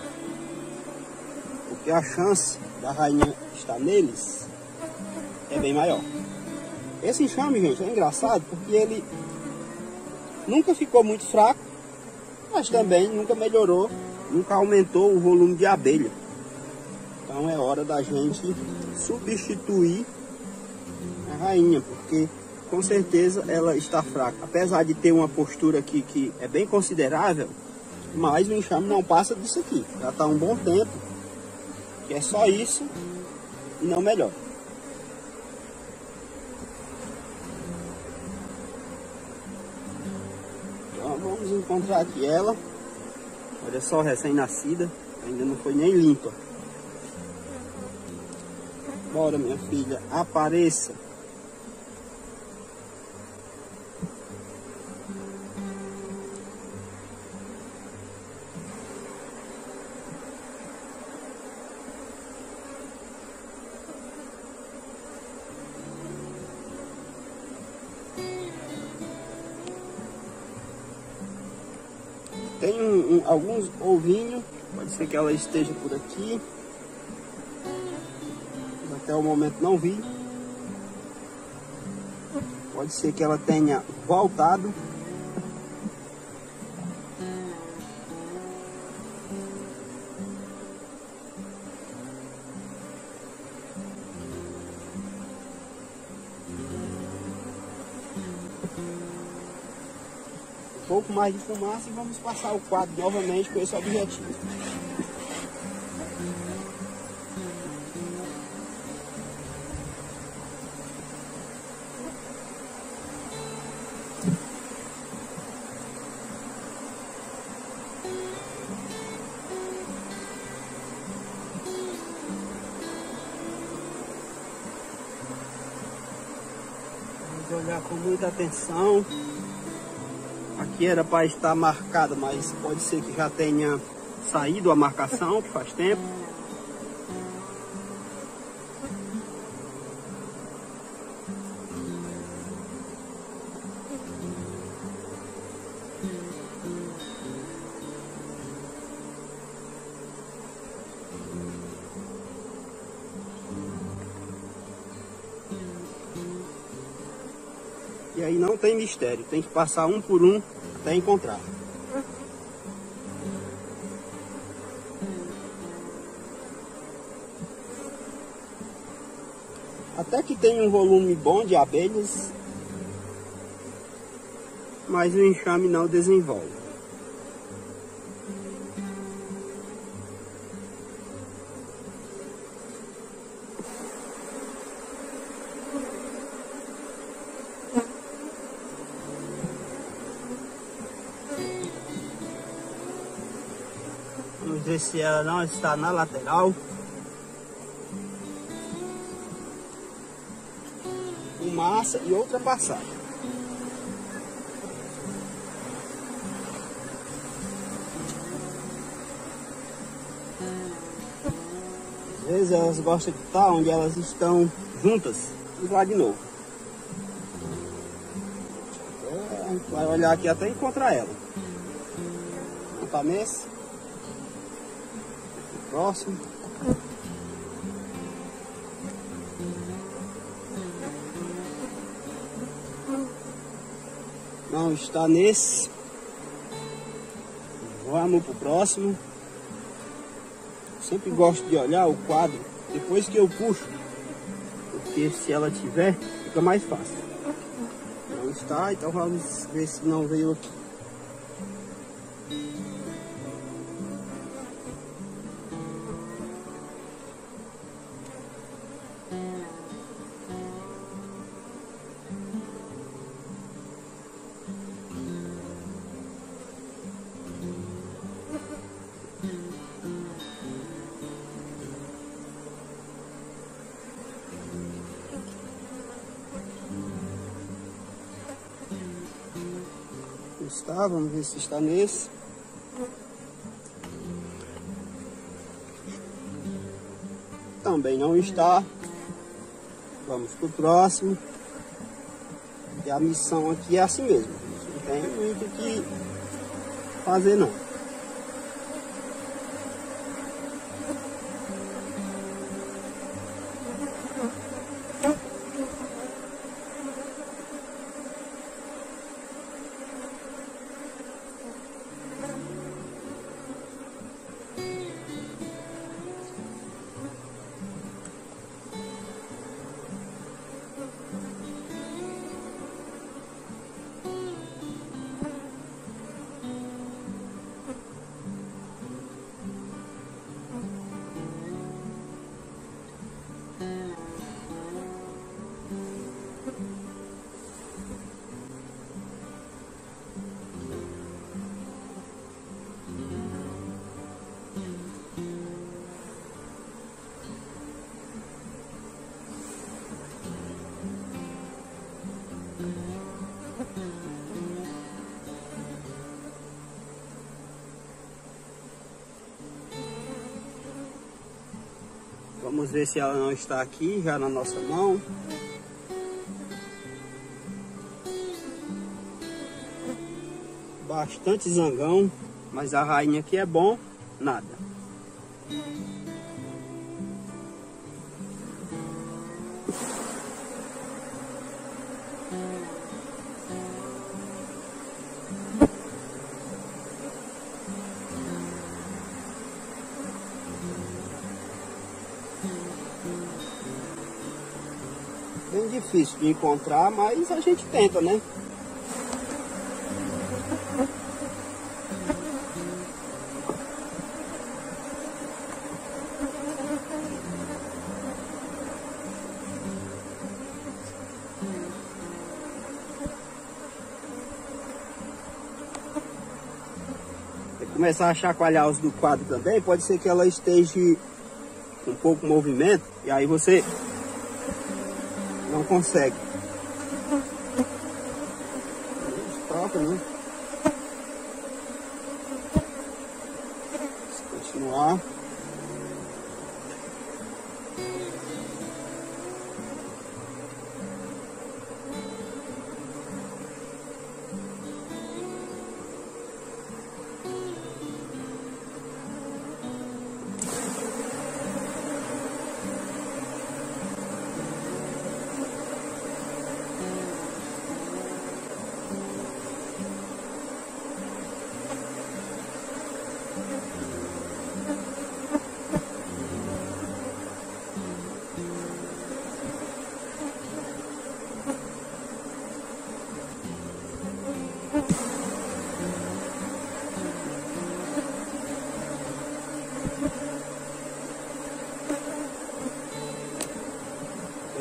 porque a chance da rainha estar neles é bem maior. Esse enxame, gente, é engraçado porque ele nunca ficou muito fraco, mas também nunca melhorou, nunca aumentou o volume de abelha. Então é hora da gente substituir a rainha, porque com certeza ela está fraca. Apesar de ter uma postura aqui que é bem considerável, mas o enxame não passa disso aqui. Já está um bom tempo, que é só isso e não melhora. Então vamos encontrar aqui ela. Olha só, recém-nascida, ainda não foi nem limpa. Bora, minha filha, apareça. Tem alguns ovinhos, pode ser que ela esteja por aqui. Até o momento não vi. Pode ser que ela tenha voltado. Um pouco mais de fumaça e vamos passar o quadro novamente com esse objetivo. Olhar com muita atenção. Aqui era para estar marcada, mas pode ser que já tenha saído a marcação, que faz tempo. E aí não tem mistério, tem que passar um por um até encontrar. Até que tem um volume bom de abelhas, mas o enxame não desenvolve. Vamos ver se ela não está na lateral. Massa e outra passada. Às vezes elas gostam de estar onde elas estão juntas. E lá de novo. A gente vai olhar aqui até encontrar ela. Não tá nesse. Próximo. Não está nesse. Vamos pro próximo. Sempre gosto de olhar o quadro depois que eu puxo, porque se ela tiver, fica mais fácil. Não está, então vamos ver se não veio aqui. Está, vamos ver se está nesse. Também não está. Vamos pro próximo. E a missão aqui é assim mesmo. Não tem muito o que fazer não. Vamos ver se ela não está aqui, já na nossa mão. Bastante zangão, mas a rainha aqui é bom, nada. Bem difícil de encontrar, mas a gente tenta, né? Começar a chacoalhar os do quadro também, pode ser que ela esteja com pouco movimento e aí você não consegue. Troca, né? Vamos continuar.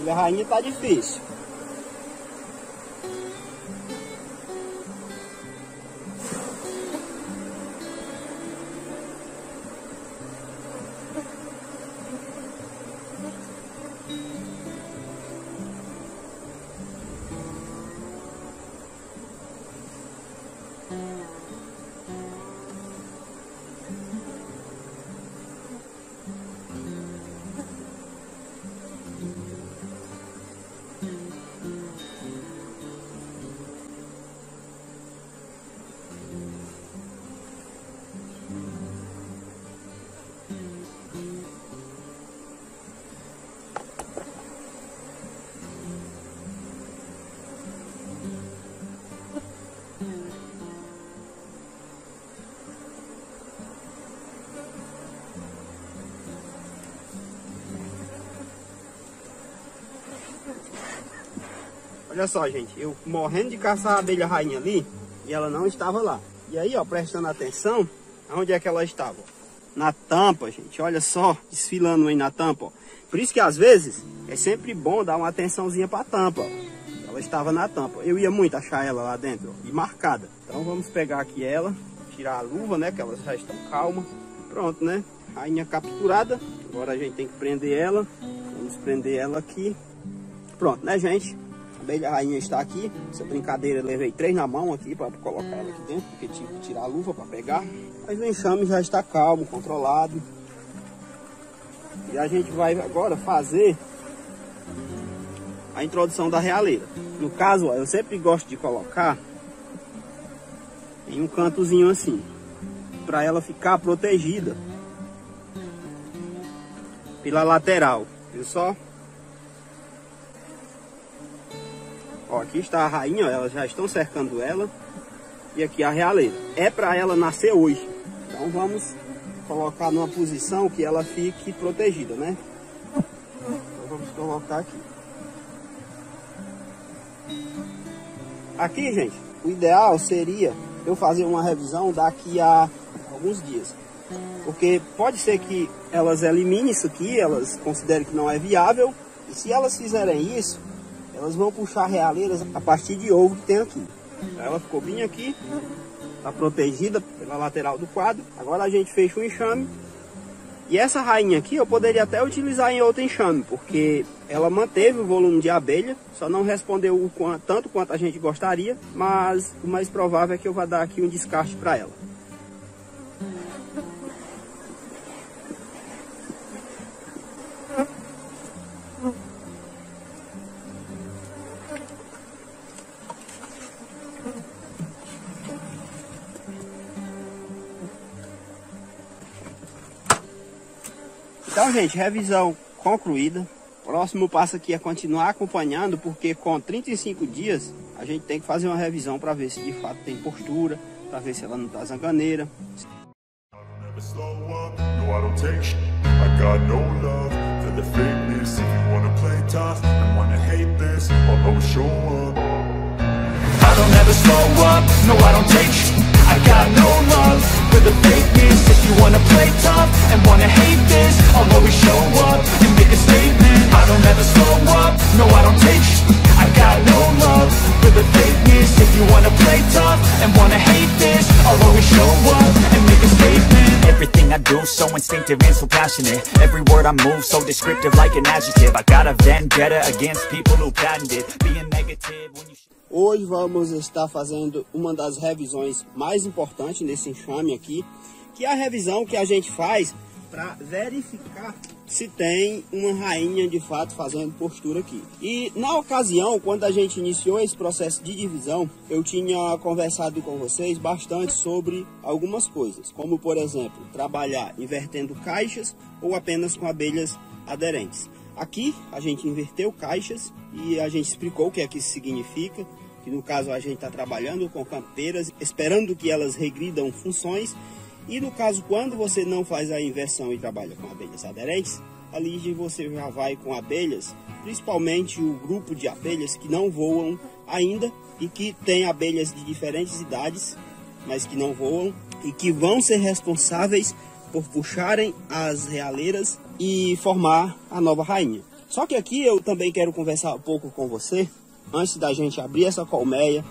abelha rainha tá difícil. Olha só, gente, eu morrendo de caçar a abelha rainha ali e ela não estava lá. E aí, ó, prestando atenção, onde é que ela estava? Na tampa, gente, olha só, desfilando aí na tampa, ó. Por isso que às vezes é sempre bom dar uma atençãozinha para a tampa, ó. Ela estava na tampa. Eu ia muito achar ela lá dentro, ó, e marcada. Então vamos pegar aqui ela, tirar a luva, né, que elas já estão calmas. Pronto, né? Rainha capturada. Agora a gente tem que prender ela. Vamos prender ela aqui. Pronto, né, gente? A abelha rainha está aqui. Essa brincadeira eu levei 3 na mão aqui para colocar ela aqui dentro, porque tive que tirar a luva para pegar. Mas o enxame já está calmo, controlado. E a gente vai agora fazer a introdução da realeira. No caso, ó, eu sempre gosto de colocar em um cantozinho assim, para ela ficar protegida pela lateral. Viu só? Ó, aqui está a rainha, ó, elas já estão cercando ela. E aqui a realeira. É para ela nascer hoje. Então vamos colocar numa posição que ela fique protegida, né? Então vamos colocar aqui. Aqui, gente, o ideal seria eu fazer uma revisão daqui a alguns dias. Porque pode ser que elas eliminem isso aqui, elas considerem que não é viável. E se elas fizerem isso, elas vão puxar realeiras a partir de ovo que tem aqui. Ela ficou bem aqui, está protegida pela lateral do quadro. Agora a gente fecha o enxame. E essa rainha aqui eu poderia até utilizar em outro enxame, porque ela manteve o volume de abelha, só não respondeu tanto quanto a gente gostaria, mas o mais provável é que eu vá dar aqui um descarte para ela. Então, gente, revisão concluída. Próximo passo aqui é continuar acompanhando, porque com 35 dias a gente tem que fazer uma revisão para ver se de fato tem postura, para ver se ela não está zanganeira. I got no love for the fakeness. If you wanna play tough and wanna hate this, I'll always show up and make a statement. I don't ever slow up, no I don't take sh**. I got no love for the fakeness. If you wanna play tough and wanna hate this, I'll always show up and make a statement. Everything I do so instinctive and so passionate. Every word I move so descriptive like an adjective. I got a vendetta against people who patented being negative when you... Hoje vamos estar fazendo uma das revisões mais importantes nesse enxame aqui, que é a revisão que a gente faz para verificar se tem uma rainha de fato fazendo postura aqui. E na ocasião, quando a gente iniciou esse processo de divisão, eu tinha conversado com vocês bastante sobre algumas coisas, como por exemplo, trabalhar invertendo caixas ou apenas com abelhas aderentes. Aqui a gente inverteu caixas e a gente explicou o que é que isso significa, que no caso a gente está trabalhando com campeiras, esperando que elas regridam funções, e no caso quando você não faz a inversão e trabalha com abelhas aderentes, ali você já vai com abelhas, principalmente o grupo de abelhas que não voam ainda e que tem abelhas de diferentes idades, mas que não voam e que vão ser responsáveis por puxarem as realeiras e formar a nova rainha. Só que aqui eu também quero conversar um pouco com você, antes da gente abrir essa colmeia,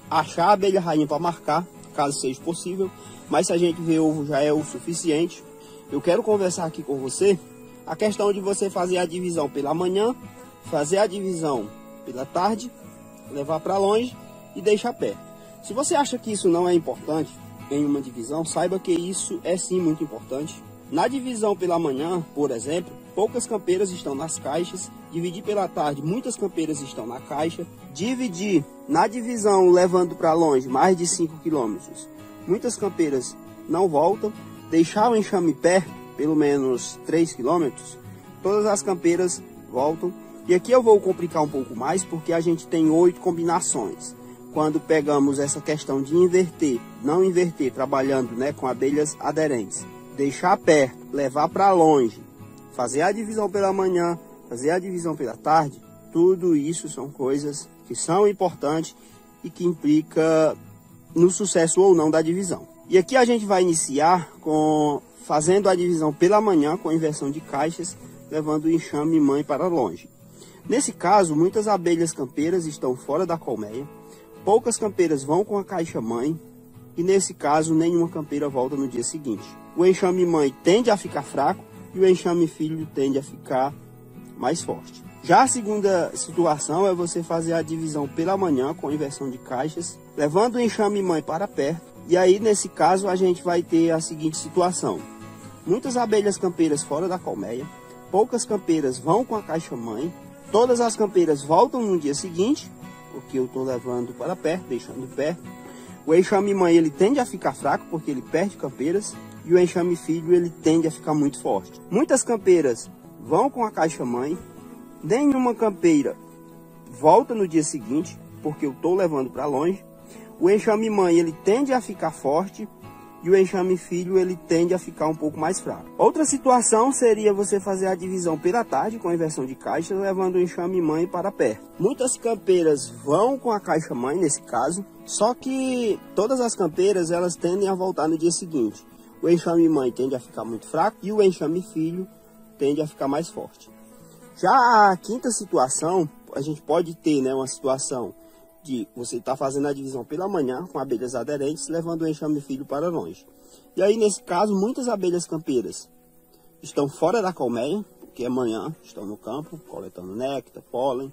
achar a abelha rainha para marcar, caso seja possível, mas se a gente vê ovo já é o suficiente. Eu quero conversar aqui com você a questão de você fazer a divisão pela manhã, fazer a divisão pela tarde, levar para longe e deixar perto. Se você acha que isso não é importante em uma divisão, saiba que isso é sim muito importante. Na divisão pela manhã, por exemplo, poucas campeiras estão nas caixas. Dividir pela tarde, muitas campeiras estão na caixa. Dividir na divisão levando para longe mais de 5 km, muitas campeiras não voltam. Deixar o enxame perto, pelo menos 3 km, todas as campeiras voltam. E aqui eu vou complicar um pouco mais, porque a gente tem 8 combinações. Quando pegamos essa questão de inverter, não inverter, trabalhando, né, com abelhas aderentes, deixar perto, levar para longe, fazer a divisão pela manhã, fazer a divisão pela tarde, tudo isso são coisas que são importantes e que implica no sucesso ou não da divisão. E aqui a gente vai iniciar fazendo a divisão pela manhã com inversão de caixas, levando o enxame mãe para longe. Nesse caso, muitas abelhas campeiras estão fora da colmeia, poucas campeiras vão com a caixa mãe, e nesse caso nenhuma campeira volta no dia seguinte. O enxame mãe tende a ficar fraco e o enxame filho tende a ficar mais forte. Já a segunda situação é você fazer a divisão pela manhã com inversão de caixas, levando o enxame mãe para perto. E aí nesse caso a gente vai ter a seguinte situação: muitas abelhas campeiras fora da colmeia, poucas campeiras vão com a caixa mãe, todas as campeiras voltam no dia seguinte, porque eu estou levando para perto, deixando perto. O enxame mãe ele tende a ficar fraco porque ele perde campeiras, e o enxame filho ele tende a ficar muito forte. Muitas campeiras vão com a caixa mãe, nenhuma campeira volta no dia seguinte porque eu estou levando para longe. O enxame mãe ele tende a ficar forte e o enxame filho ele tende a ficar um pouco mais fraco. Outra situação seria você fazer a divisão pela tarde com a inversão de caixa, levando o enxame mãe para perto. Muitas campeiras vão com a caixa mãe nesse caso, só que todas as campeiras elas tendem a voltar no dia seguinte. O enxame mãe tende a ficar muito fraco e o enxame filho tende a ficar mais forte. Já a quinta situação, a gente pode ter, né, uma situação de você estar fazendo a divisão pela manhã com abelhas aderentes, levando o enxame filho para longe. E aí nesse caso muitas abelhas campeiras estão fora da colmeia, porque amanhã estão no campo coletando néctar, pólen.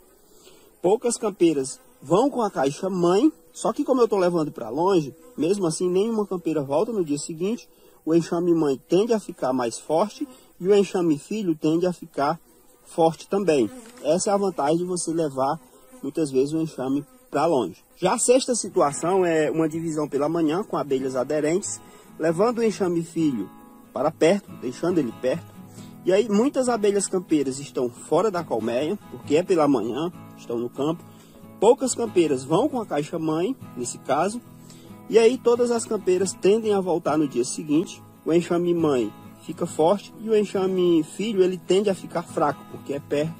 Poucas campeiras vão com a caixa mãe, só que como eu estou levando para longe, mesmo assim nenhuma campeira volta no dia seguinte. O enxame mãe tende a ficar mais forte e o enxame filho tende a ficar forte também. Essa é a vantagem de você levar muitas vezes o enxame para longe. Já a sexta situação é uma divisão pela manhã com abelhas aderentes, levando o enxame filho para perto, deixando ele perto. E aí muitas abelhas campeiras estão fora da colmeia, porque é pela manhã, estão no campo. Poucas campeiras vão com a caixa mãe, nesse caso. E aí todas as campeiras tendem a voltar no dia seguinte. O enxame mãe fica forte e o enxame filho ele tende a ficar fraco, porque é perto.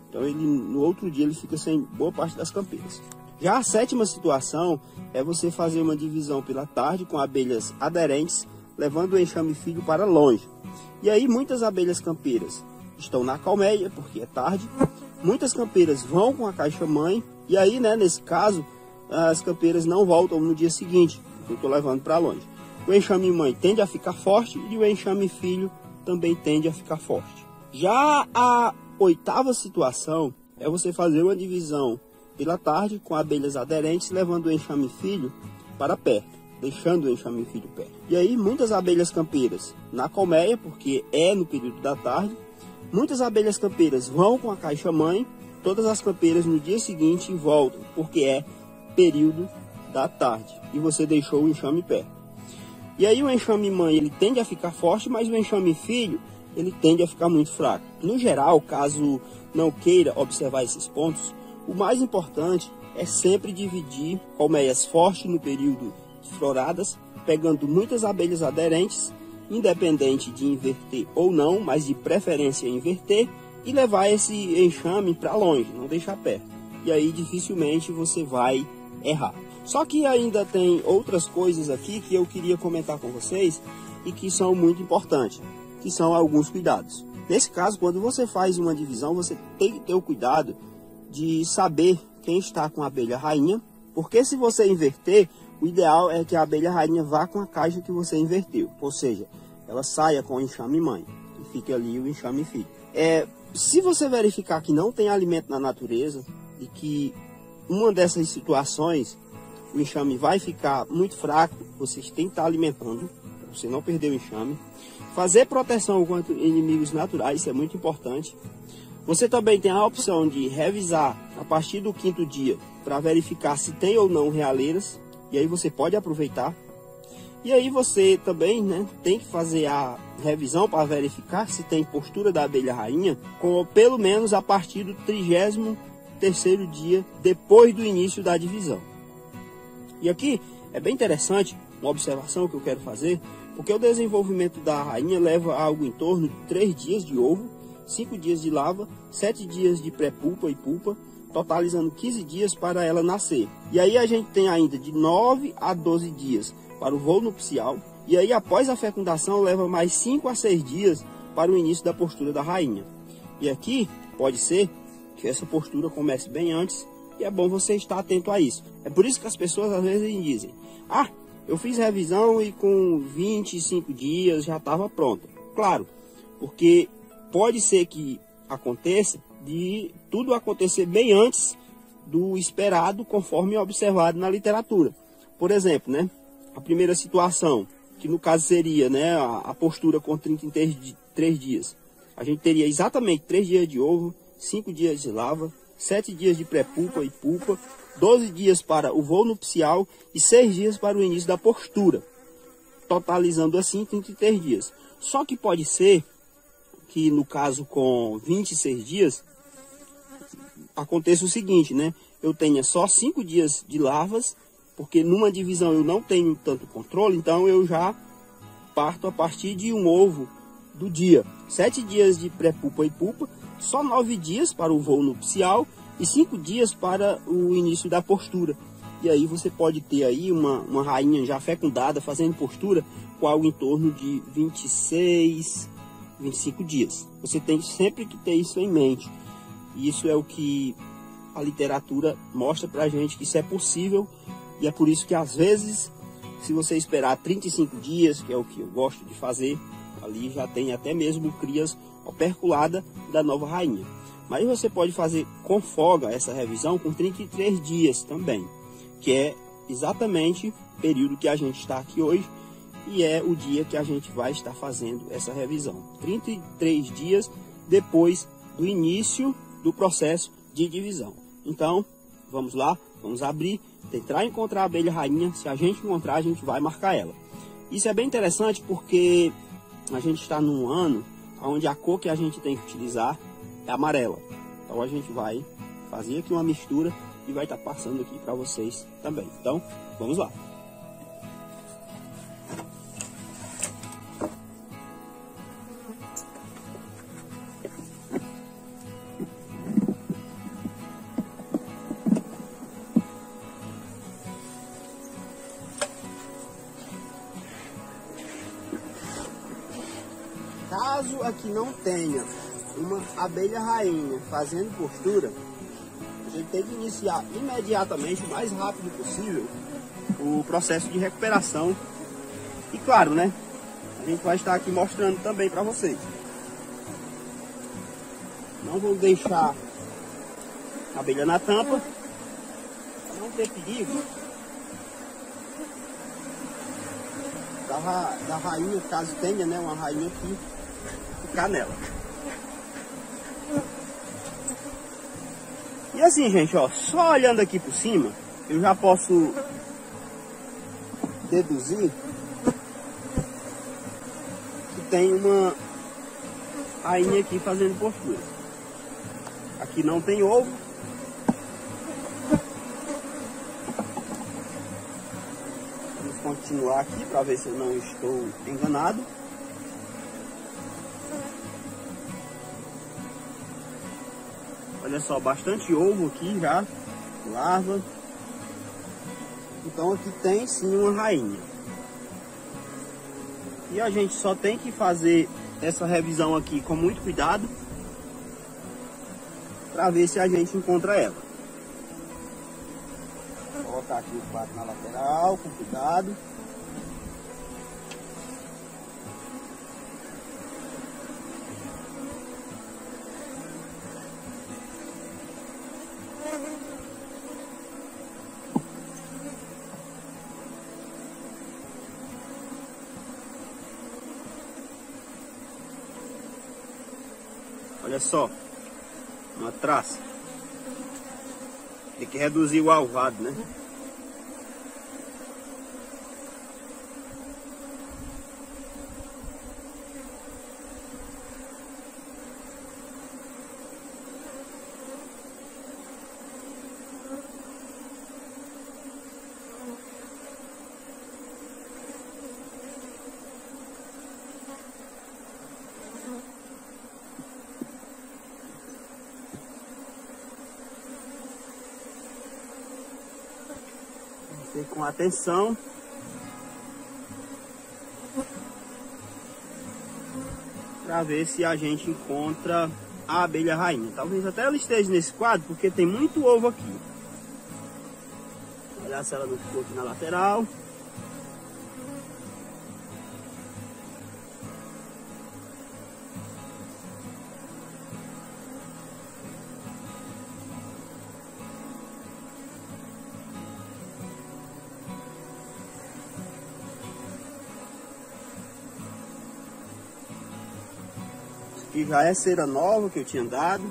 Então ele, no outro dia ele fica sem boa parte das campeiras. Já a sétima situação é você fazer uma divisão pela tarde com abelhas aderentes, levando o enxame filho para longe. E aí muitas abelhas campeiras estão na colmeia, porque é tarde. Muitas campeiras vão com a caixa mãe. E aí, né, nesse caso, as campeiras não voltam no dia seguinte, porque eu estou levando para longe. O enxame mãe tende a ficar forte e o enxame filho também tende a ficar forte. Já a oitava situação é você fazer uma divisão pela tarde com abelhas aderentes, levando o enxame filho para perto, deixando o enxame filho perto. E aí muitas abelhas campeiras na colmeia, porque é no período da tarde. Muitas abelhas campeiras vão com a caixa mãe, todas as campeiras no dia seguinte voltam, porque é período da tarde e você deixou o enxame perto. E aí o enxame mãe ele tende a ficar forte, mas o enxame filho ele tende a ficar muito fraco. No geral, caso não queira observar esses pontos, o mais importante é sempre dividir colmeias fortes no período de floradas, pegando muitas abelhas aderentes, independente de inverter ou não, mas de preferência inverter, e levar esse enxame para longe, não deixar perto. E aí dificilmente você vai errar. Só que ainda tem outras coisas aqui que eu queria comentar com vocês e que são muito importantes, que são alguns cuidados. Nesse caso, quando você faz uma divisão, você tem que ter o cuidado de saber quem está com a abelha rainha, porque se você inverter, o ideal é que a abelha rainha vá com a caixa que você inverteu, ou seja, ela saia com o enxame mãe e fique ali o enxame filho. Se você verificar que não tem alimento na natureza e que uma dessas situações o enxame vai ficar muito fraco, vocês têm que estar alimentando, para você não perder o enxame. Fazer proteção contra inimigos naturais, isso é muito importante. Você também tem a opção de revisar a partir do 5º dia para verificar se tem ou não realeiras, e aí você pode aproveitar. E aí você também, né, tem que fazer a revisão para verificar se tem postura da abelha rainha, pelo menos a partir do 33º dia depois do início da divisão. E aqui é bem interessante uma observação que eu quero fazer, porque o desenvolvimento da rainha leva algo em torno de 3 dias de ovo, 5 dias de larva, 7 dias de pré-pulpa e pulpa, totalizando 15 dias para ela nascer. E aí a gente tem ainda de 9 a 12 dias para o voo nupcial, e aí após a fecundação leva mais 5 a 6 dias para o início da postura da rainha. E aqui pode ser que essa postura comece bem antes, e é bom você estar atento a isso. É por isso que as pessoas às vezes dizem: ah, eu fiz revisão e com 25 dias já estava pronta. Claro, porque pode ser que aconteça de tudo acontecer bem antes do esperado, conforme observado na literatura. Por exemplo, né, a primeira situação, que no caso seria, né, a postura com 33 dias. A gente teria exatamente 3 dias de ovo, 5 dias de larva, 7 dias de pré-pulpa e pulpa, 12 dias para o voo nupcial e 6 dias para o início da postura, totalizando assim 33 dias. Só que pode ser que no caso com 26 dias, aconteça o seguinte, né? Eu tenha só 5 dias de larvas, porque numa divisão eu não tenho tanto controle, então eu já parto a partir de um ovo do dia. 7 dias de pré-pulpa e pulpa, só 9 dias para o voo nupcial e 5 dias para o início da postura. E aí você pode ter aí uma rainha já fecundada, fazendo postura, com algo em torno de 26, 25 dias. Você tem sempre que ter isso em mente. E isso é o que a literatura mostra pra gente, que isso é possível. E é por isso que às vezes, se você esperar 35 dias, que é o que eu gosto de fazer, ali já tem até mesmo crias operculadas da nova rainha. Mas você pode fazer com folga essa revisão com 33 dias também, que é exatamente o período que a gente está aqui hoje, e é o dia que a gente vai estar fazendo essa revisão. 33 dias depois do início do processo de divisão. Então, vamos lá, vamos abrir, tentar encontrar a abelha rainha. Se a gente encontrar, a gente vai marcar ela. Isso é bem interessante porque a gente está num ano onde a cor que a gente tem que utilizar é amarela. Então a gente vai fazer aqui uma mistura e vai estar passando aqui para vocês também. Então, vamos lá. Caso aqui não tenha uma abelha rainha fazendo postura, a gente tem que iniciar imediatamente, o mais rápido possível, o processo de recuperação. E claro, né, a gente vai estar aqui mostrando também para vocês. Não vou deixar a abelha na tampa, para não ter perigo da rainha, caso tenha, né, uma rainha aqui, ficar nela. E assim, gente, ó, só olhando aqui por cima, eu já posso deduzir que tem uma rainha aqui fazendo postura. Aqui não tem ovo. Vamos continuar aqui para ver se eu não estou enganado. Olha só, bastante ovo aqui já, larva. Então aqui tem sim uma rainha. E a gente só tem que fazer essa revisão aqui com muito cuidado, para ver se a gente encontra ela. Vou botar aqui o quadro na lateral, com cuidado. Olha só, uma traça. Tem que reduzir o alvado, né? Com atenção. Para ver se a gente encontra a abelha rainha. Talvez até ela esteja nesse quadro, porque tem muito ovo aqui. Olha se ela não ficou aqui na lateral. Aqui já é cera nova que eu tinha dado.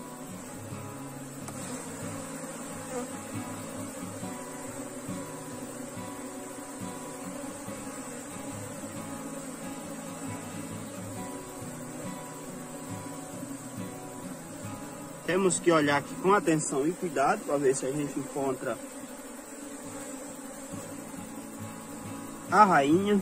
Temos que olhar aqui com atenção e cuidado para ver se a gente encontra a rainha.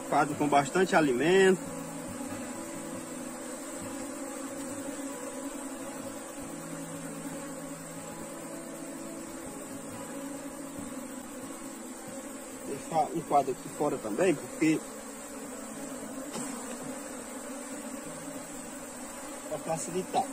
Quadro com bastante alimento. Deixar um quadro aqui fora também, porque para facilitar.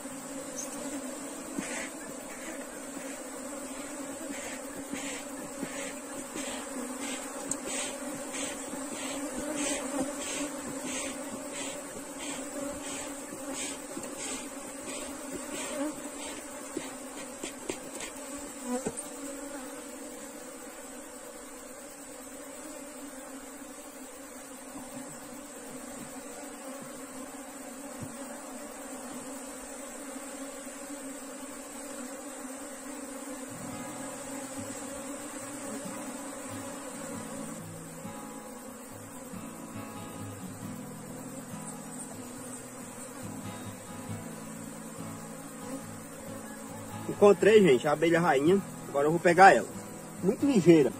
Encontrei, gente, a abelha rainha. Agora eu vou pegar ela. Muito ligeira.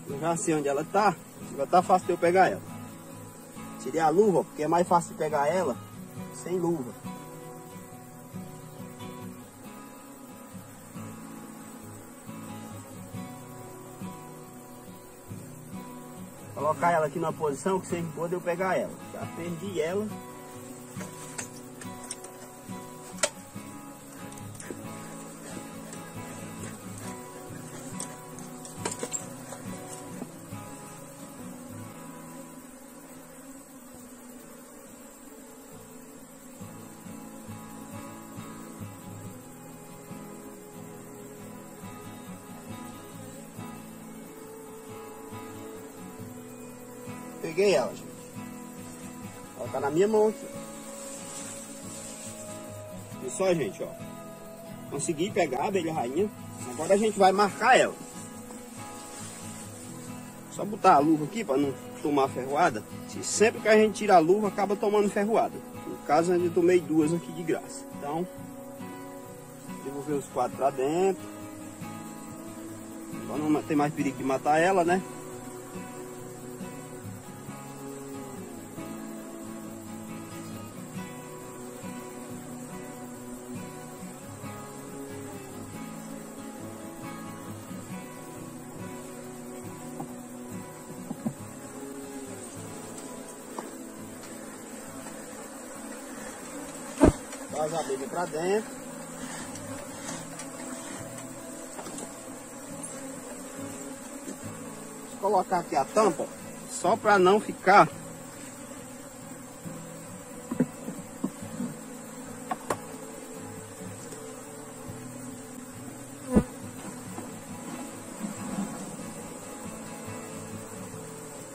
Eu já sei onde ela tá. Agora tá fácil de eu pegar ela. Tirei a luva, porque é mais fácil de pegar ela sem luva. Colocar ela aqui na posição que seja boa de eu pegar ela. Já perdi ela. Peguei ela, gente. Ela tá na minha mão aqui. E só, gente, ó. Consegui pegar a abelha rainha. Agora a gente vai marcar ela. Só botar a luva aqui para não tomar ferroada. Sempre que a gente tira a luva, acaba tomando ferroada. No caso, eu tomei duas aqui de graça. Então, devolver os quatro para dentro. Para não ter mais perigo de matar ela, né? Traz a abelha para dentro. Vou colocar aqui a tampa, só para não ficar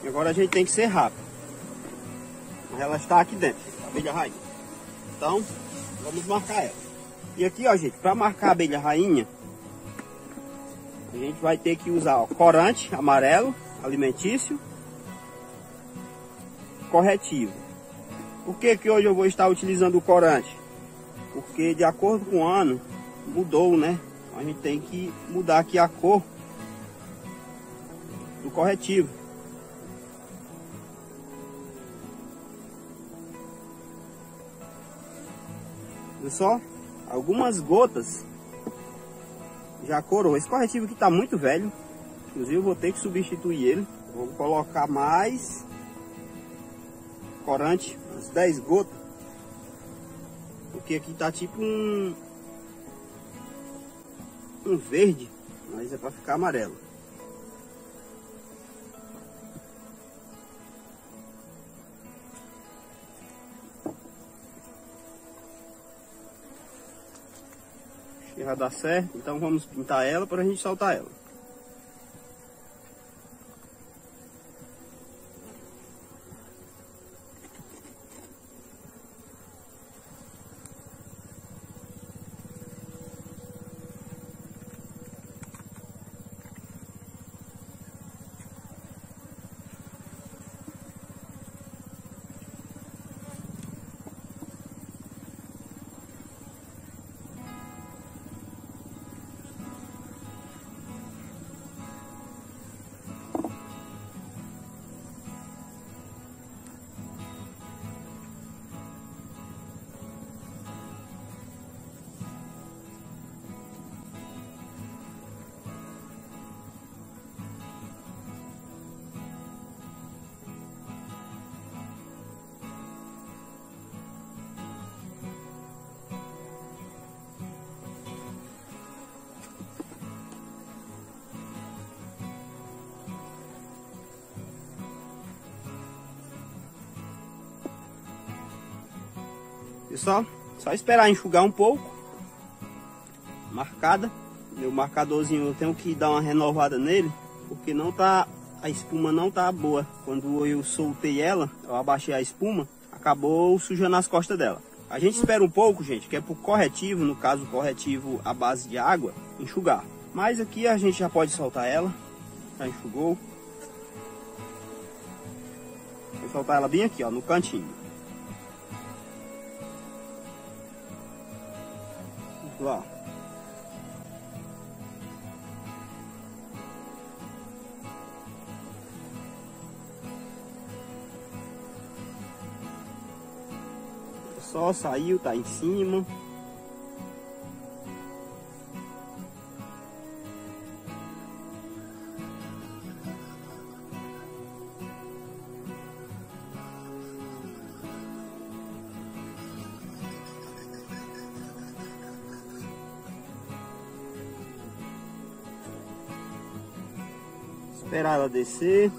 e agora a gente tem que ser rápido. Ela está aqui dentro, a abelha rainha. Então, vamos marcar ela. E aqui, ó, gente, para marcar a abelha rainha, a gente vai ter que usar, ó, corante amarelo, alimentício, corretivo. Por que que hoje eu vou estar utilizando o corante? Porque de acordo com o ano, mudou, né? A gente tem que mudar aqui a cor do corretivo. Olha só, algumas gotas já corou. Esse corretivo aqui está muito velho, inclusive eu vou ter que substituir ele. Vou colocar mais corante, umas 10 gotas, porque aqui tá tipo um verde, mas é para ficar amarelo. Já dá certo, então vamos pintar ela para a gente soltar ela. Pessoal, só esperar enxugar um pouco. Marcada. Meu marcadorzinho eu tenho que dar uma renovada nele, porque não tá, a espuma não tá boa. Quando eu soltei ela, eu abaixei a espuma, acabou sujando as costas dela. A gente espera um pouco, gente, que é pro corretivo, no caso o corretivo à base de água, enxugar. Mas aqui a gente já pode soltar ela. Já enxugou. Vou soltar ela bem aqui, ó, no cantinho. Lá. Só saiu, tá em cima. Esperar ela descer.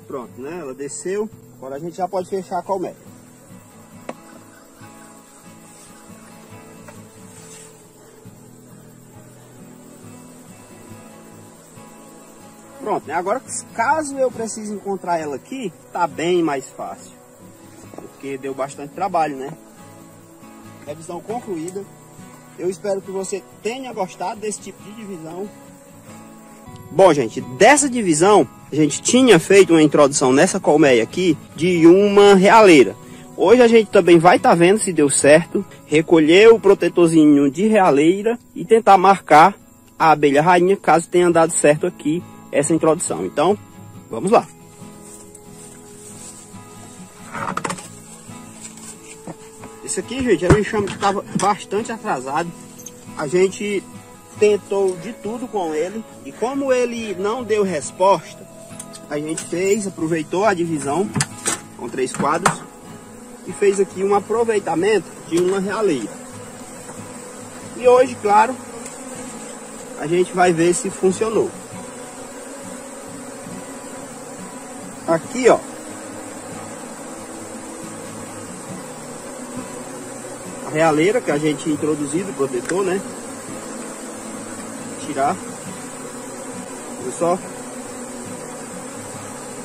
Pronto, né? Ela desceu. Agora a gente já pode fechar a colmeia. Pronto, né? Agora, caso eu precise encontrar ela aqui, tá bem mais fácil. Porque deu bastante trabalho, né? Revisão concluída. Eu espero que você tenha gostado desse tipo de divisão. Bom, gente, dessa divisão, a gente tinha feito uma introdução nessa colmeia aqui de uma realeira. Hoje a gente também vai estar vendo se deu certo, recolher o protetorzinho de realeira e tentar marcar a abelha rainha, caso tenha dado certo aqui essa introdução. Então, vamos lá. Esse aqui, gente, era um enxame que estava bastante atrasado. A gente tentou de tudo com ele e como ele não deu resposta, a gente aproveitou a divisão com 3 quadros e fez aqui um aproveitamento de uma realeira. E hoje, claro, a gente vai ver se funcionou. Aqui, ó, a realeira que a gente introduziu do protetor, né? Tirar, viu só?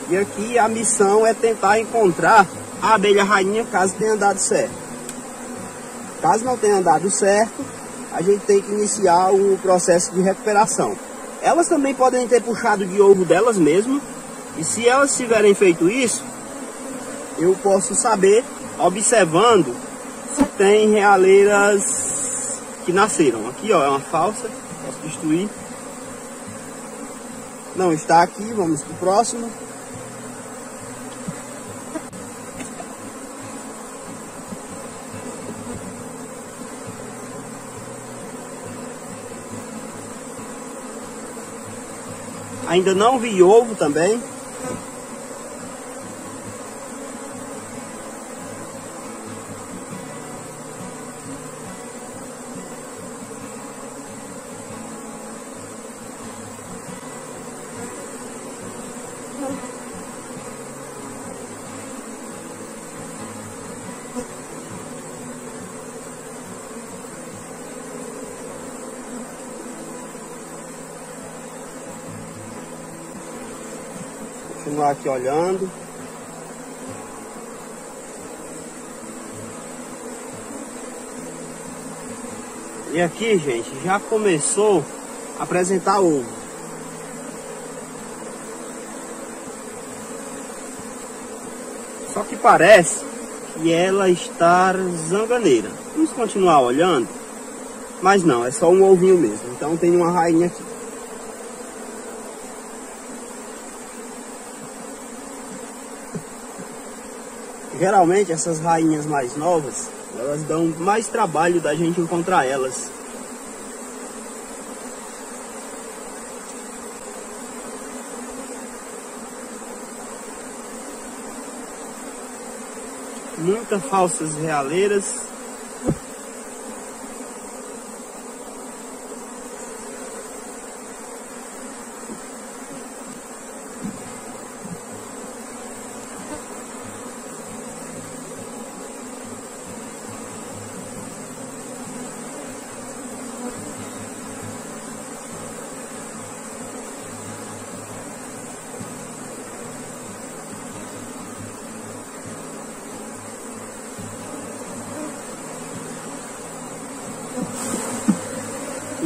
E aqui a missão é tentar encontrar a abelha rainha caso tenha dado certo. Caso não tenha dado certo, a gente tem que iniciar o processo de recuperação. Elas também podem ter puxado de ovo delas mesmas. E se elas tiverem feito isso, eu posso saber, observando, se tem realeiras que nasceram. Aqui, ó, é uma falsa. Posso destruir. Não está aqui, vamos para o próximo. Ainda não vi ovo também. Continuar aqui olhando. E aqui, gente, já começou a apresentar ovo. Só que parece que ela está zanganeira. Vamos continuar olhando. Mas não, é só um ovinho mesmo. Então tem uma rainha aqui. Geralmente essas rainhas mais novas, elas dão mais trabalho da gente encontrar elas. Muitas falsas realeiras.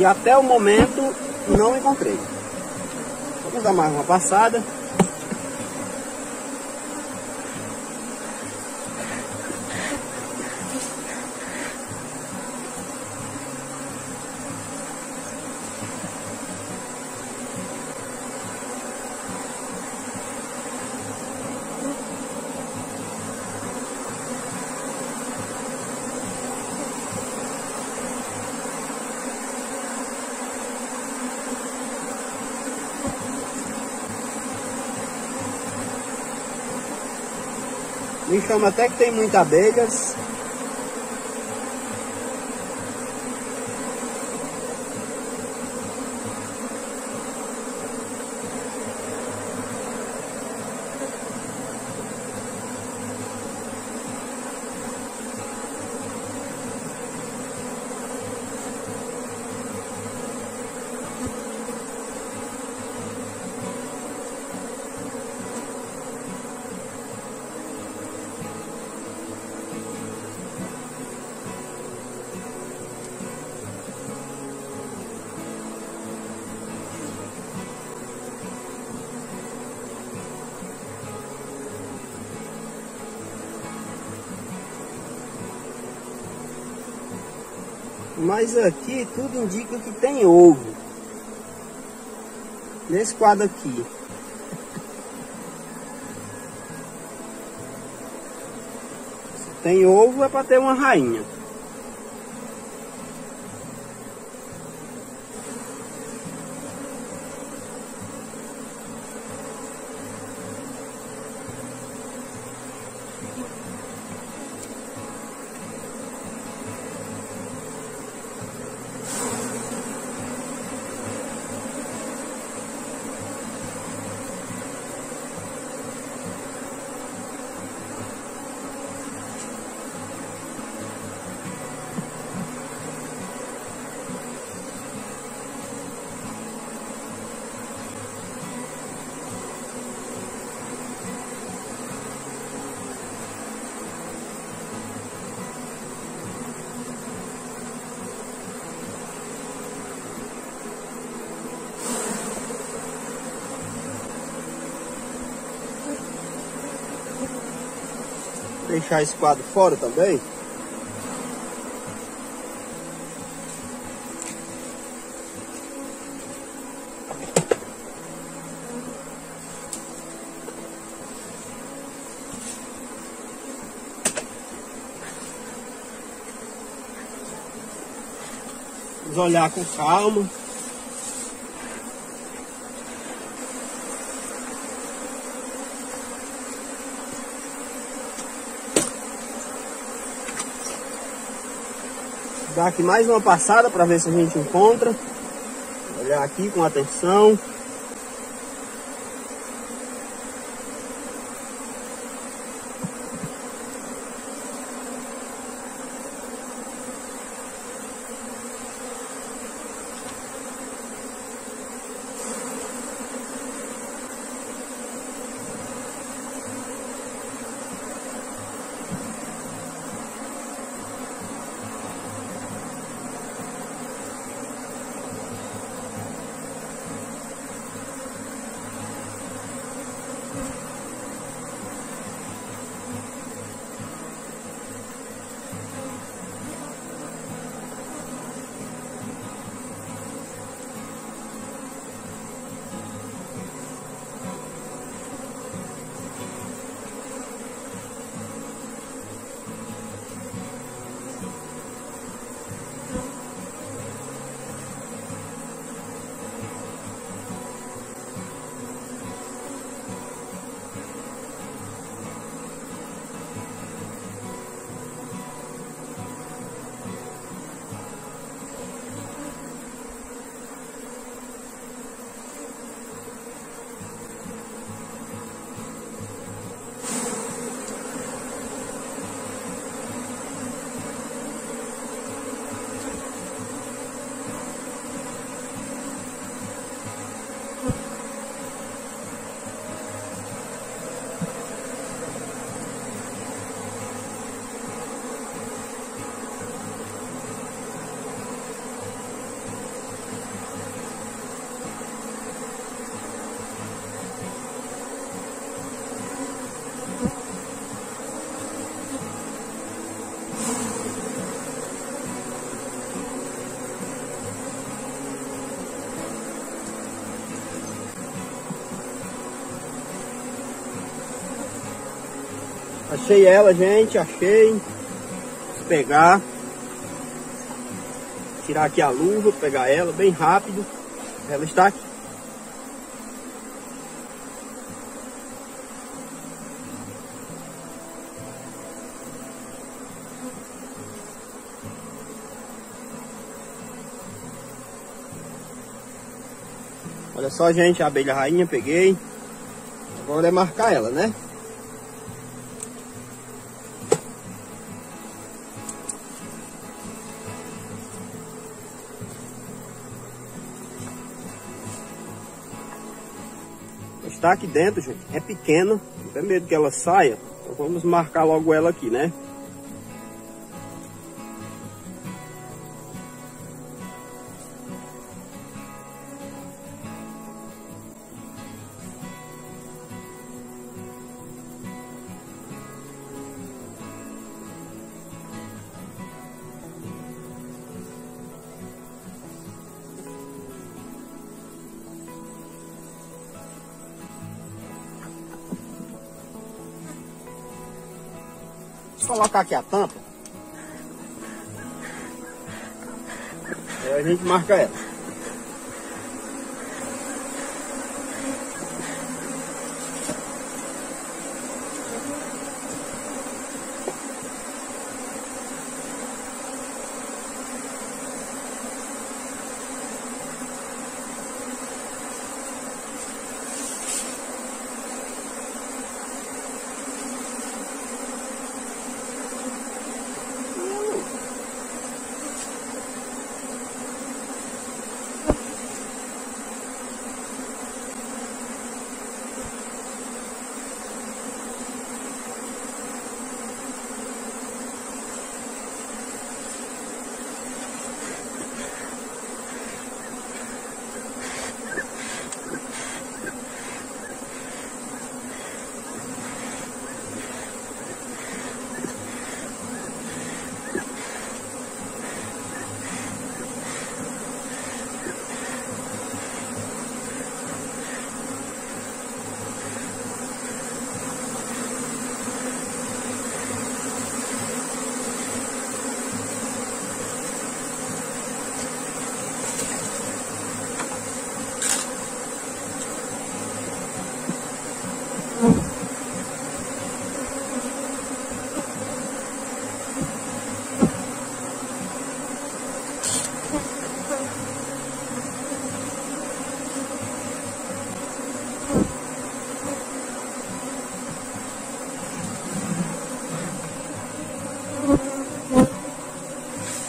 E até o momento não encontrei. Vamos dar mais uma passada. Me chama até que tem muitas abelhas. Mas aqui tudo indica que tem ovo. Nesse quadro aqui. Se tem ovo é para ter uma rainha. Deixar esse quadro fora também. Vamos olhar com calma. Dar aqui mais uma passada para ver se a gente encontra. Olhar aqui com atenção. Achei ela, gente, achei. Vou pegar. Tirar aqui a luva, pegar ela bem rápido. Ela está aqui. Olha só, gente, a abelha rainha, peguei. Agora é marcar ela, né? Está aqui dentro, gente, é pequena, não tem medo que ela saia, então vamos marcar logo ela aqui, né? Vou colocar aqui a tampa. Aí a gente marca ela.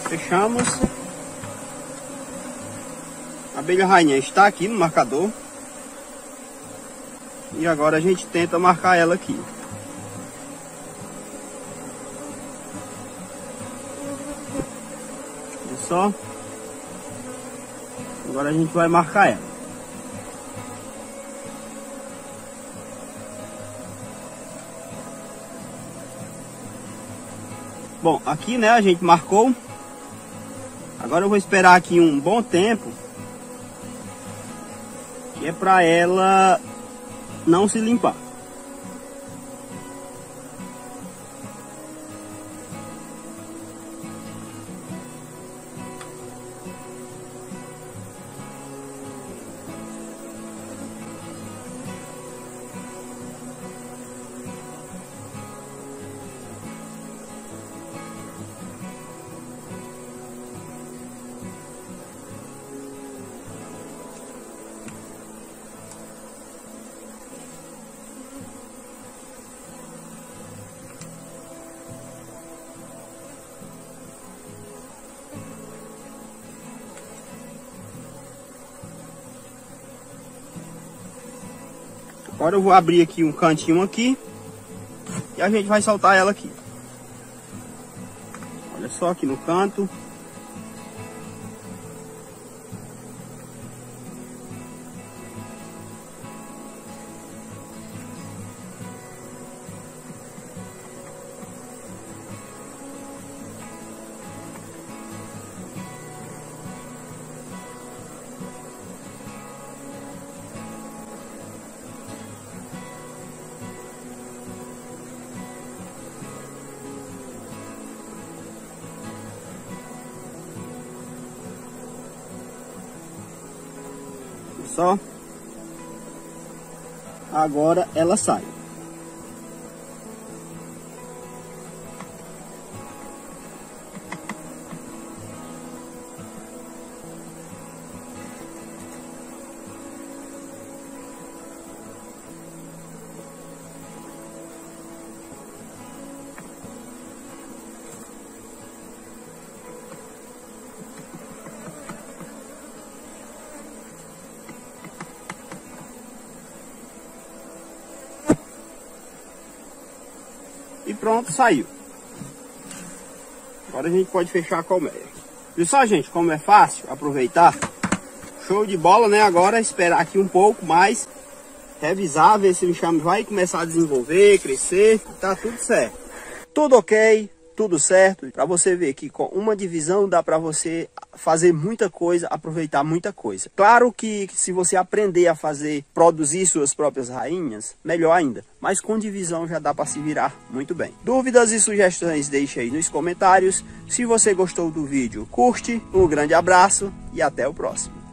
Fechamos. A abelha rainha está aqui no marcador. E agora a gente tenta marcar ela aqui. Olha só. Agora a gente vai marcar ela. Bom, aqui, né, a gente marcou. Agora eu vou esperar aqui um bom tempo, que é para ela não se limpar. Agora eu vou abrir aqui um cantinho aqui e a gente vai soltar ela aqui. Olha só aqui no canto. só. Agora ela sai. E pronto, saiu. Agora a gente pode fechar a colmeia. Viu só, gente, como é fácil aproveitar? Show de bola, né? Agora esperar aqui um pouco mais, revisar, ver se o enxame vai começar a desenvolver, crescer. Tá tudo certo. Tudo ok, tudo certo. Para você ver que com uma divisão dá para você fazer muita coisa, aproveitar muita coisa. Claro que se você aprender a produzir suas próprias rainhas, melhor ainda. Mas com divisão já dá para se virar muito bem. Dúvidas e sugestões deixe aí nos comentários. Se você gostou do vídeo, curte. Um grande abraço e até o próximo.